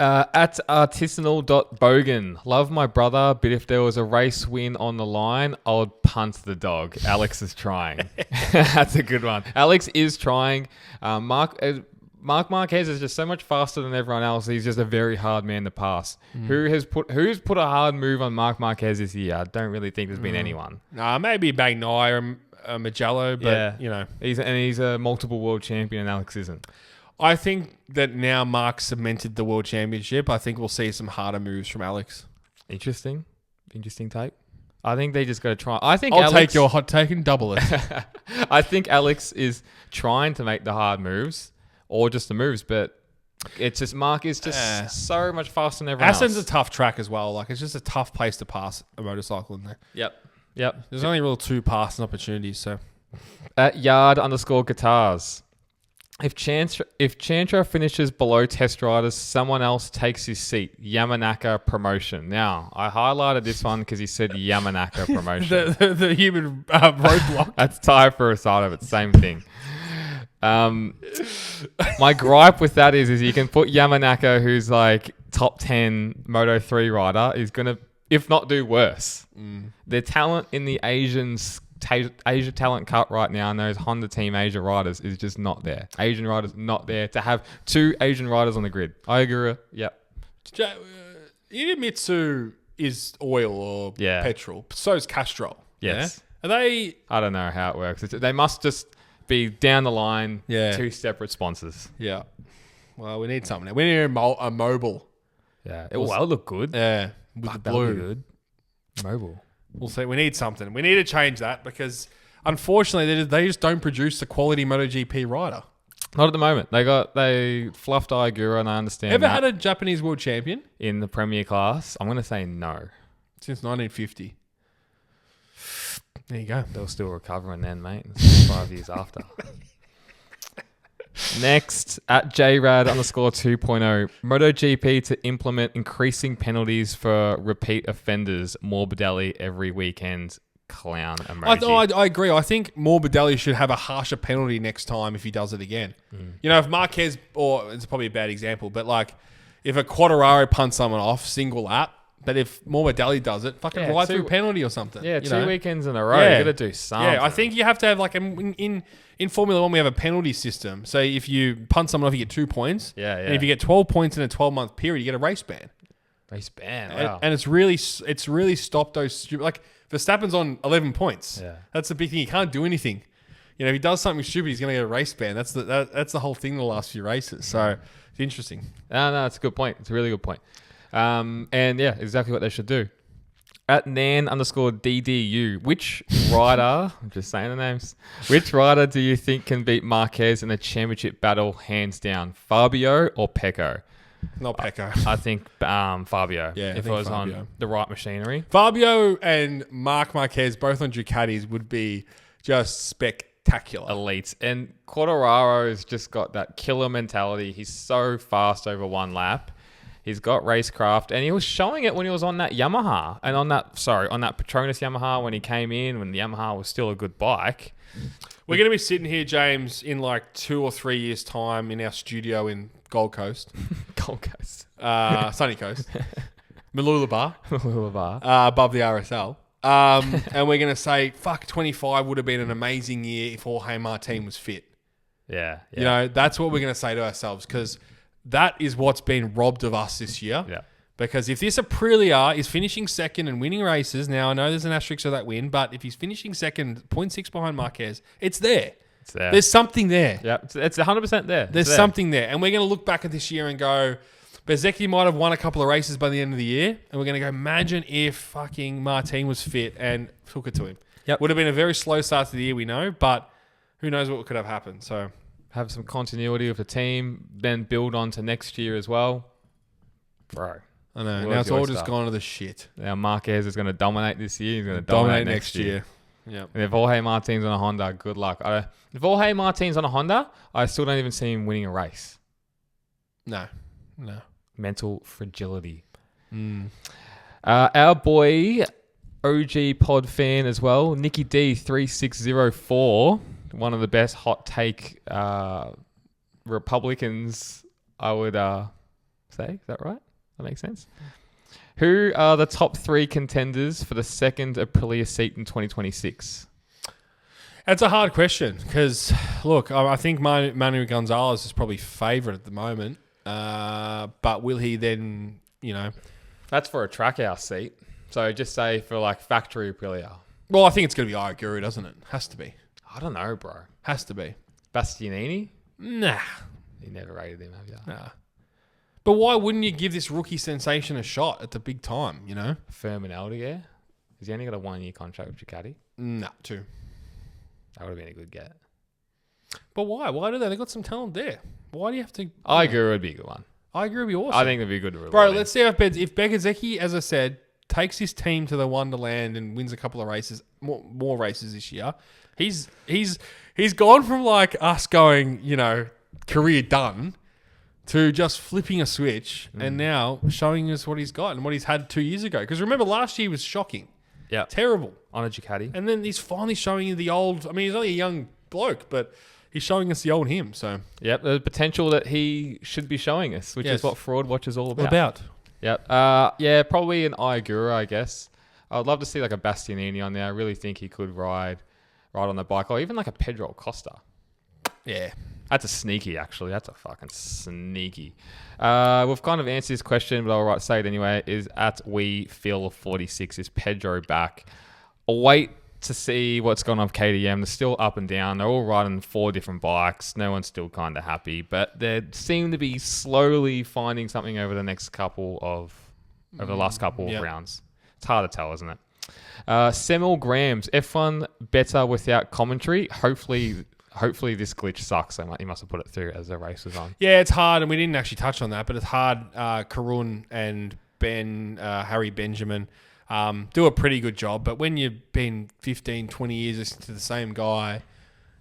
B: At artisanal.bogan. Love my brother, but if there was a race win on the line, I would punt the dog. Alex is trying. That's a good one. Alex is trying. Marc Marquez is just so much faster than everyone else. He's just a very hard man to pass. Who's put a hard move on Marc Marquez this year? I don't really think there's been anyone.
C: Maybe Bagnaia or Magello, but you know,
B: he's a multiple world champion, and Alex isn't.
C: I think that now Mark cemented the world championship. I think we'll see some harder moves from Alex.
B: Interesting take. I think they just got to try. I'll
C: take your hot take and double it.
B: I think Alex is trying to make the hard moves or just the moves, but it's just Mark is just so much faster than everyone
C: Assen's
B: else.
C: a tough track as well. Like, it's just a tough place to pass a motorcycle in there.
B: Yep.
C: There's only real 2 passing opportunities. So
B: at _guitars. If Chantra finishes below test riders, someone else takes his seat. Yamanaka promotion. Now, I highlighted this one because he said Yamanaka promotion.
C: the human roadblock.
B: That's tie for a side of it. Same thing. My gripe with that is you can put Yamanaka, who's like top 10 Moto 3 rider, is going to, if not do worse. Their talent in the Asia Talent Cup right now and those Honda Team Asia riders is just not there. Asian riders not there to have 2 Asian riders on the grid. I agree. Yep.
C: Idemitsu is oil or petrol. So is Castrol.
B: Yes.
C: Yeah? Are they...
B: I don't know how it works. They must just be down the line, 2 separate sponsors.
C: Yeah. Well, we need something. We need a mobile.
B: Yeah. It will look good.
C: Yeah. With the blue.
B: Good. Mobile.
C: We'll see. We need something. We need to change that because, unfortunately, they just don't produce the quality MotoGP rider.
B: Not at the moment. They fluffed Aigura, and I understand.
C: Ever had a Japanese world champion
B: in the Premier class? I'm going to say no.
C: Since 1950. There you go.
B: They were still recovering then, mate. It's 5 years after. Next, at JRAD_2.0, MotoGP to implement increasing penalties for repeat offenders. Morbidelli every weekend. Clown emoji.
C: I agree. I think Morbidelli should have a harsher penalty next time if he does it again. You know, if Marquez, or it's probably a bad example, but like if a Quattararo punts someone off single lap, but if Morbidelli does it, fucking ride through penalty or something.
B: Yeah, 2 weekends in a row. You got to do something.
C: Yeah, I think you have to have like in Formula 1 we have a penalty system. So if you punt someone off, you get 2 points.
B: Yeah.
C: And if you get 12 points in a 12-month period, you get a race ban.
B: Race ban. Wow.
C: And it's really stopped those stupid, like Verstappen's on 11 points.
B: Yeah.
C: That's the big thing. He can't do anything. You know, if he does something stupid, he's going to get a race ban. That's the whole thing in the last few races. So it's interesting.
B: No, it's a good point. It's a really good point. And yeah, exactly what they should do. At Nan_DDU, which rider, I'm just saying the names, which rider do you think can beat Marquez in a championship battle hands down? Fabio or Pecco?
C: Not Pecco.
B: I think Fabio.
C: Yeah,
B: if it was on the right machinery.
C: Fabio and Marc Marquez, both on Ducatis, would be just spectacular.
B: Elite. And Quartararo's just got that killer mentality. He's so fast over one lap. He's got racecraft, and he was showing it when he was on that Yamaha and on that Petronas Yamaha when he came in, when the Yamaha was still a good bike.
C: We're going to be sitting here, James, in like 2 or 3 years' time in our studio in Gold Coast.
B: Gold Coast.
C: Sunny Coast. Mooloolaba.
B: Mooloolaba.
C: Above the RSL. And we're going to say, fuck, 25 would have been an amazing year if Jorge Martin was fit.
B: Yeah.
C: You know, that's what we're going to say to ourselves because that is what's been robbed of us this year.
B: Yeah. Because
C: if this Aprilia is finishing second and winning races, now I know there's an asterisk of that win, but if he's finishing second, 0.6 behind Marquez, it's there.
B: It's there.
C: There's something there.
B: Yeah, it's 100% there.
C: There's something there. And we're going to look back at this year and go, Bezzecchi might have won a couple of races by the end of the year. And we're going to go, imagine if fucking Martin was fit and took it to him.
B: Yep.
C: Would have been a very slow start to the year, we know, but who knows what could have happened. So
B: have some continuity with the team, then build on to next year as well. Bro.
C: I know. Now it's all just gone to the shit.
B: Now Marquez is going to dominate this year. He's going to dominate next year.
C: Yeah.
B: And if Jorge Martin's on a Honda, good luck. If Jorge Martin's on a Honda, I still don't even see him winning a race.
C: No.
B: Mental fragility. Our boy, OG pod fan as well, Nicky D3604, one of the best hot take Republicans, I would say. Is that right? That makes sense. Who are the top 3 contenders for the second Aprilia seat in 2026?
C: It's a hard question because, look, I think Manu Gonzalez is probably favourite at the moment. But will he then,
B: That's for a track house seat. So just say for like factory Aprilia.
C: Well, I think it's going to be Iaguru, doesn't it? Has to be.
B: I don't know, bro.
C: Has to be.
B: Bastianini?
C: Nah.
B: You never rated him, have you?
C: Nah. But why wouldn't you give this rookie sensation a shot at the big time,
B: Furman Aldier? Has he only got a 1-year contract with Ducati?
C: Nah, 2.
B: That would have been a good get.
C: But why? Why do they? They got some talent there. Why do you have to?
B: Iaguru would be a good one.
C: Iaguru would be awesome.
B: I think it'd be good to reward
C: Bro,
B: him.
C: let's see if Bekazeki, as I said, takes his team to the Wonderland and wins a couple of races, more races this year. He's gone from like us going, career done, to just flipping a switch and now showing us what he's got and what he's had 2 years ago. Because remember, last year was shocking.
B: Yeah.
C: Terrible.
B: On a Ducati.
C: And then he's finally showing you the old... I mean, he's only a young bloke, but he's showing us the old him, so...
B: Yep, the potential that he should be showing us, which is what Fraud Watch is all about. Yep. Yeah, probably an Iagura, I guess. I'd love to see like a Bastianini on there. I really think he could ride on the bike, or even like a Pedro Acosta.
C: Yeah.
B: That's a sneaky, actually. That's a fucking sneaky. We've kind of answered this question, but I'll say it anyway. Is at WeFeel46, is Pedro back? I'll wait to see what's going on with KTM. They're still up and down. They're all riding 4 different bikes. No one's still kind of happy, but they seem to be slowly finding something over the last couple of rounds. It's hard to tell, isn't it? Semel Grams, F1 better without commentary. Hopefully this glitch sucks. So he must have put it through as the race was on.
C: Yeah, it's hard, and we didn't actually touch on that, but it's hard. Karun and Harry Benjamin do a pretty good job, but when you've been 15, 20 years listening to the same guy,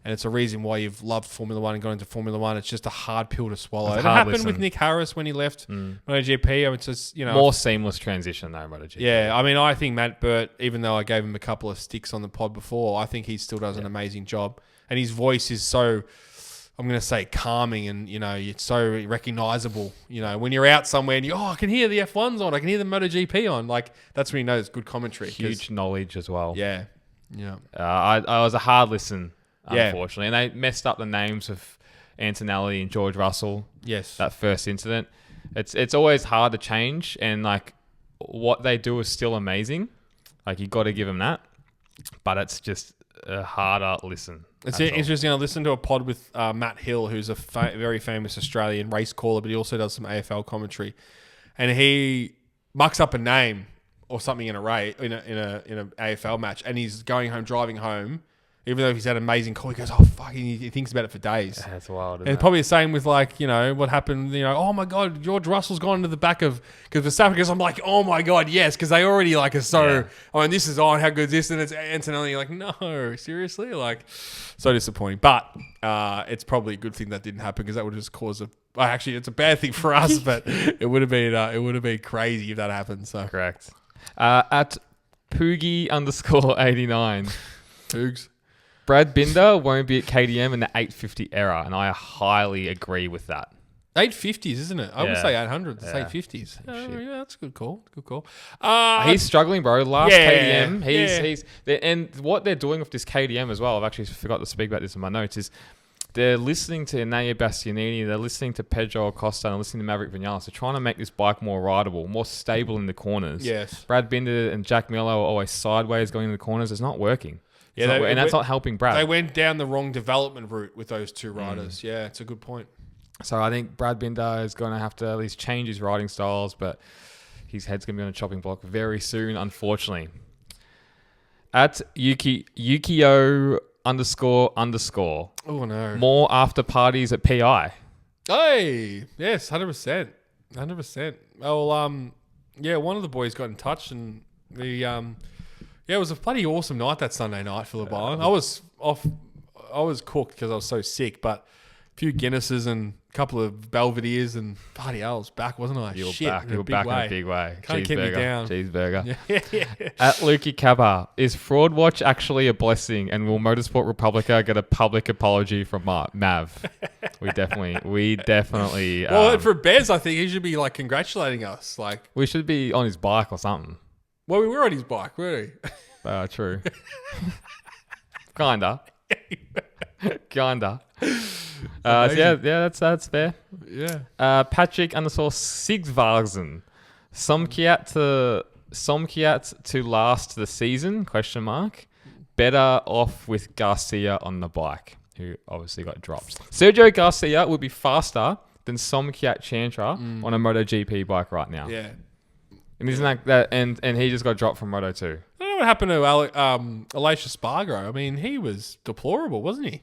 C: and it's a reason why you've loved Formula One and got into Formula One, it's just a hard pill to swallow. It happened with Nick Harris when he left MotoGP. I mean, it's just,
B: more seamless transition though, MotoGP.
C: Yeah, I mean, I think Matt Burt, even though I gave him a couple of sticks on the pod before, I think he still does an amazing job. And his voice is so, I'm going to say, calming, and, it's so recognizable. When you're out somewhere and I can hear the F1s on, I can hear the MotoGP on. Like, that's when you know it's good commentary.
B: Huge knowledge as well.
C: Yeah.
B: I was a hard listen, unfortunately. And they messed up the names of Antonelli and George Russell.
C: Yes.
B: That first incident. It's always hard to change, and like what they do is still amazing. Like, you got to give them that. But it's just a harder listen.
C: It's interesting. I listened to a pod with Matt Hill, who's a very famous Australian race caller, but he also does some AFL commentary, and he mucks up a name or something in a AFL match, and he's driving home, even though he's had an amazing call. He goes, "Oh fuck!" And he thinks about it for days.
B: Yeah, that's wild.
C: And it's probably the same with what happened. Oh my god, George Russell's gone into the back of Verstappen. Because I'm like, oh my god, yes, because they already are so. Yeah. I mean, this is on. How good is this? And it's Antonelli. You're like, no, seriously, so disappointing. But it's probably a good thing that didn't happen, because that would just cause actually, it's a bad thing for us, but it would have been crazy if that happened. So
B: correct. At Poogie_89.
C: Poogs.
B: Brad Binder won't be at KTM in the 850 era, and I highly agree with that.
C: 850s, isn't it? I would say 800s. It's 850s. Yeah, that's a good call.
B: He's struggling, bro. KTM, he's and what they're doing with this KTM as well. I've actually forgot to speak about this in my notes. Is they're listening to Naya Bastianini, they're listening to Pedro Acosta, and they're listening to Maverick Vinales. They're trying to make this bike more rideable, more stable in the corners.
C: Yes.
B: Brad Binder and Jack Miller are always sideways going in the corners. It's not working.
C: Yeah,
B: and that's not helping Brad.
C: They went down the wrong development route with those two riders. Yeah, it's a good point.
B: So I think Brad Binder is going to have to at least change his riding styles, but his head's going to be on a chopping block very soon, unfortunately. At Yukio __.
C: Oh, no.
B: More after parties at PI.
C: Hey, yes, 100%. 100%. Oh, one of the boys got in touch, and it was a bloody awesome night that Sunday night, Phillip Island. I was cooked because I was so sick, but a few Guinnesses and a couple of Belvederes, and bloody hell, I was back, wasn't I?
B: You were back in a big way.
C: Can't keep me down.
B: Cheeseburger.
C: Yeah.
B: At Lukey Cabba, is Fraud Watch actually a blessing, and will Motorsport Republica get a public apology from Mav? We definitely.
C: Well, for Bez, I think he should be congratulating us.
B: We should be on his bike or something.
C: Well, we were on his bike, weren't we?
B: True. Kinda. Kinda. That's fair.
C: Yeah.
B: Patrick _ Sigvarsen. Somkiat to last the season? ? Better off with Garcia on the bike, who obviously got dropped. Sergio Garcia will be faster than Somkiat Chantra on a MotoGP bike right now.
C: Yeah.
B: And isn't that and he just got dropped from Moto 2.
C: I don't know what happened to Alicia Spargo. I mean, he was deplorable, wasn't he?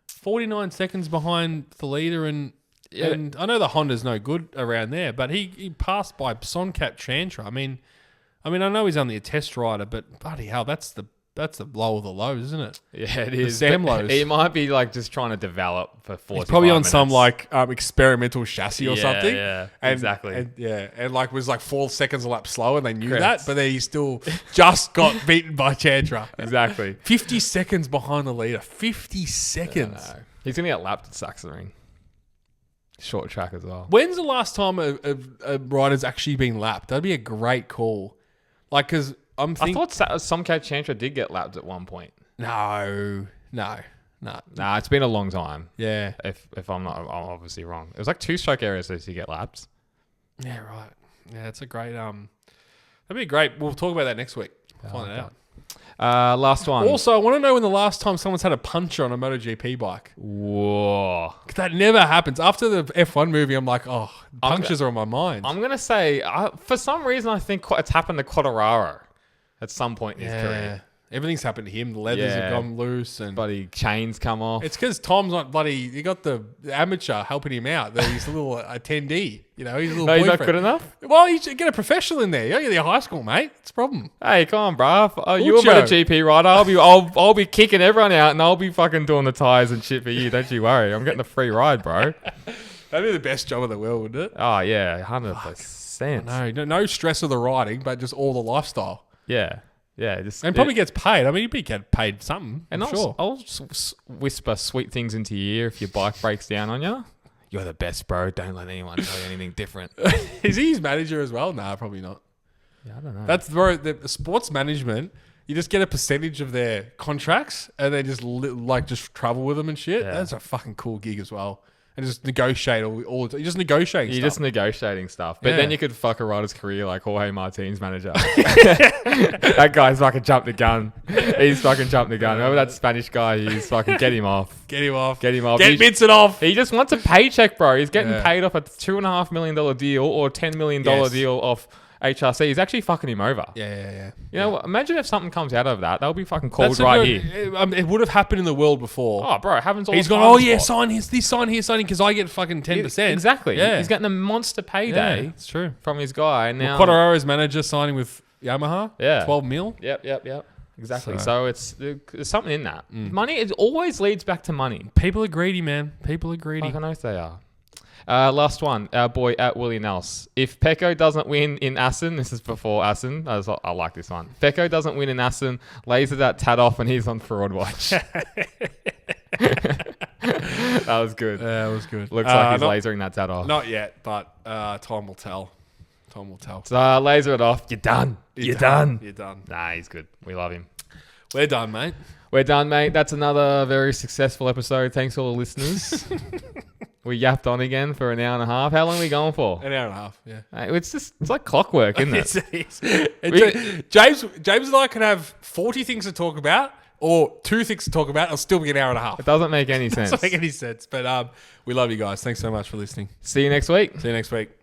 C: 49 seconds behind the leader, and I know the Honda's no good around there, but he passed by Somkiat Chantra. I mean, I know he's only a test rider, but bloody hell, that's the low of the lows, isn't it?
B: Yeah, it is.
C: The Sam lows.
B: He might be like just trying to develop for 45
C: He's probably on
B: minutes.
C: some like experimental chassis or something.
B: Yeah,
C: and,
B: exactly.
C: And like was like 4 seconds a lap slower, and they knew
B: Correct.
C: that, but then he still just got beaten by Chantra.
B: Exactly.
C: 50 seconds behind the leader. 50 seconds.
B: He's going to get lapped at Sachsenring. Short track as well.
C: When's the last time a rider's actually been lapped? That'd be a great call. Like, because I
B: thought Somkiat Chantra did get lapped at one point.
C: No.
B: Nah, it's been a long time.
C: Yeah.
B: If I'm not, I'm obviously wrong. It was like 2-stroke areas to get laps.
C: Yeah, right. Yeah, it's a great that'd be great. We'll talk about that next week. Find it out.
B: Last one.
C: Also, I want to know when the last time someone's had a puncher on a MotoGP bike.
B: Whoa.
C: That never happens. After the F1 movie, I'm like, oh, punctures are on my mind.
B: I'm going to say, for some reason, I think it's happened to Quartararo at some point in his career.
C: Everything's happened to him. The leathers have gone loose, and
B: bloody chains come off.
C: it's because Tom's not bloody. You got the amateur helping him out. He's a little attendee. You know, he's a little.
B: No, he's
C: boyfriend.
B: not good enough.
C: Well, you should get a professional in there. You're in high school, mate. It's a problem.
B: Hey, come on, bruv. You're a
C: Ucho.
B: MotoGP rider. I'll be kicking everyone out, and I'll be fucking doing the tires and shit for you. Don't you worry. I'm getting a free ride, bro.
C: That'd be the best job in the world, wouldn't it?
B: Oh yeah, 100%.
C: No stress of the riding, but just all the lifestyle.
B: Yeah.
C: And probably gets paid. I mean, you'd be get paid something.
B: And I'll whisper sweet things into your ear if your bike breaks down on you. You're the best, bro. Don't let anyone tell you anything different.
C: Is he his manager as well? Nah, probably not.
B: Yeah, I don't know.
C: That's the sports management. You just get a percentage of their contracts and then just just travel with them and shit.
B: Yeah.
C: That's a fucking cool gig as well. And just negotiate all the time. You're just negotiating
B: You're
C: stuff.
B: just negotiating stuff. But
C: Yeah.
B: then you could fuck a rider's career like Jorge Martin's manager. That guy's fucking jumped the gun. He's fucking jumped the gun. Remember that Spanish guy? He's fucking get him off.
C: Get him off.
B: Get him off.
C: Get Vincent off.
B: He just wants a paycheck, bro. He's getting
C: Yeah.
B: paid off a $2.5 million deal or $10 million
C: Yes.
B: deal off HRC. He's actually fucking him over.
C: Yeah.
B: You know, imagine if something comes out of that. That'll be fucking called right here.
C: It would have happened in the world before.
B: Oh, bro, it happens all
C: He's
B: the
C: gone,
B: time.
C: oh yeah, sign here, sign here, because I get fucking 10%.
B: Exactly.
C: Yeah.
B: He's getting a monster payday
C: It's true.
B: from his guy. And now,
C: Quadraro's manager signing with Yamaha.
B: Yeah.
C: 12 mil.
B: Yep. Exactly.
C: So-
B: So there's something in that. Money, it always leads back to money.
C: People are greedy, man. People are greedy.
B: Fucking oath they are. Last one, our boy at Willie Nels. If Pecco doesn't win in Assen, this is before Assen. I like this one. Pecco doesn't win in Assen, laser that tat off, and he's on fraud watch. That was good.
C: Yeah, it was good.
B: Looks like he's lasering that tat off.
C: Not yet, but time will tell. Time will tell.
B: So laser it off. You're done. You're done.
C: You're done.
B: Nah, he's good. We love him.
C: We're done, mate.
B: We're done, mate. That's another very successful episode. Thanks all the listeners. We yapped on again for an hour and a half. How long are we going for?
C: An hour and a half, yeah.
B: Hey, it's like clockwork, isn't it?
C: James and I can have 40 things to talk about or 2 things to talk about. It'll still be an hour and a half.
B: It doesn't make any sense.
C: Doesn't make any sense. But we love you guys. Thanks so much for listening.
B: See you next week.
C: See you next week.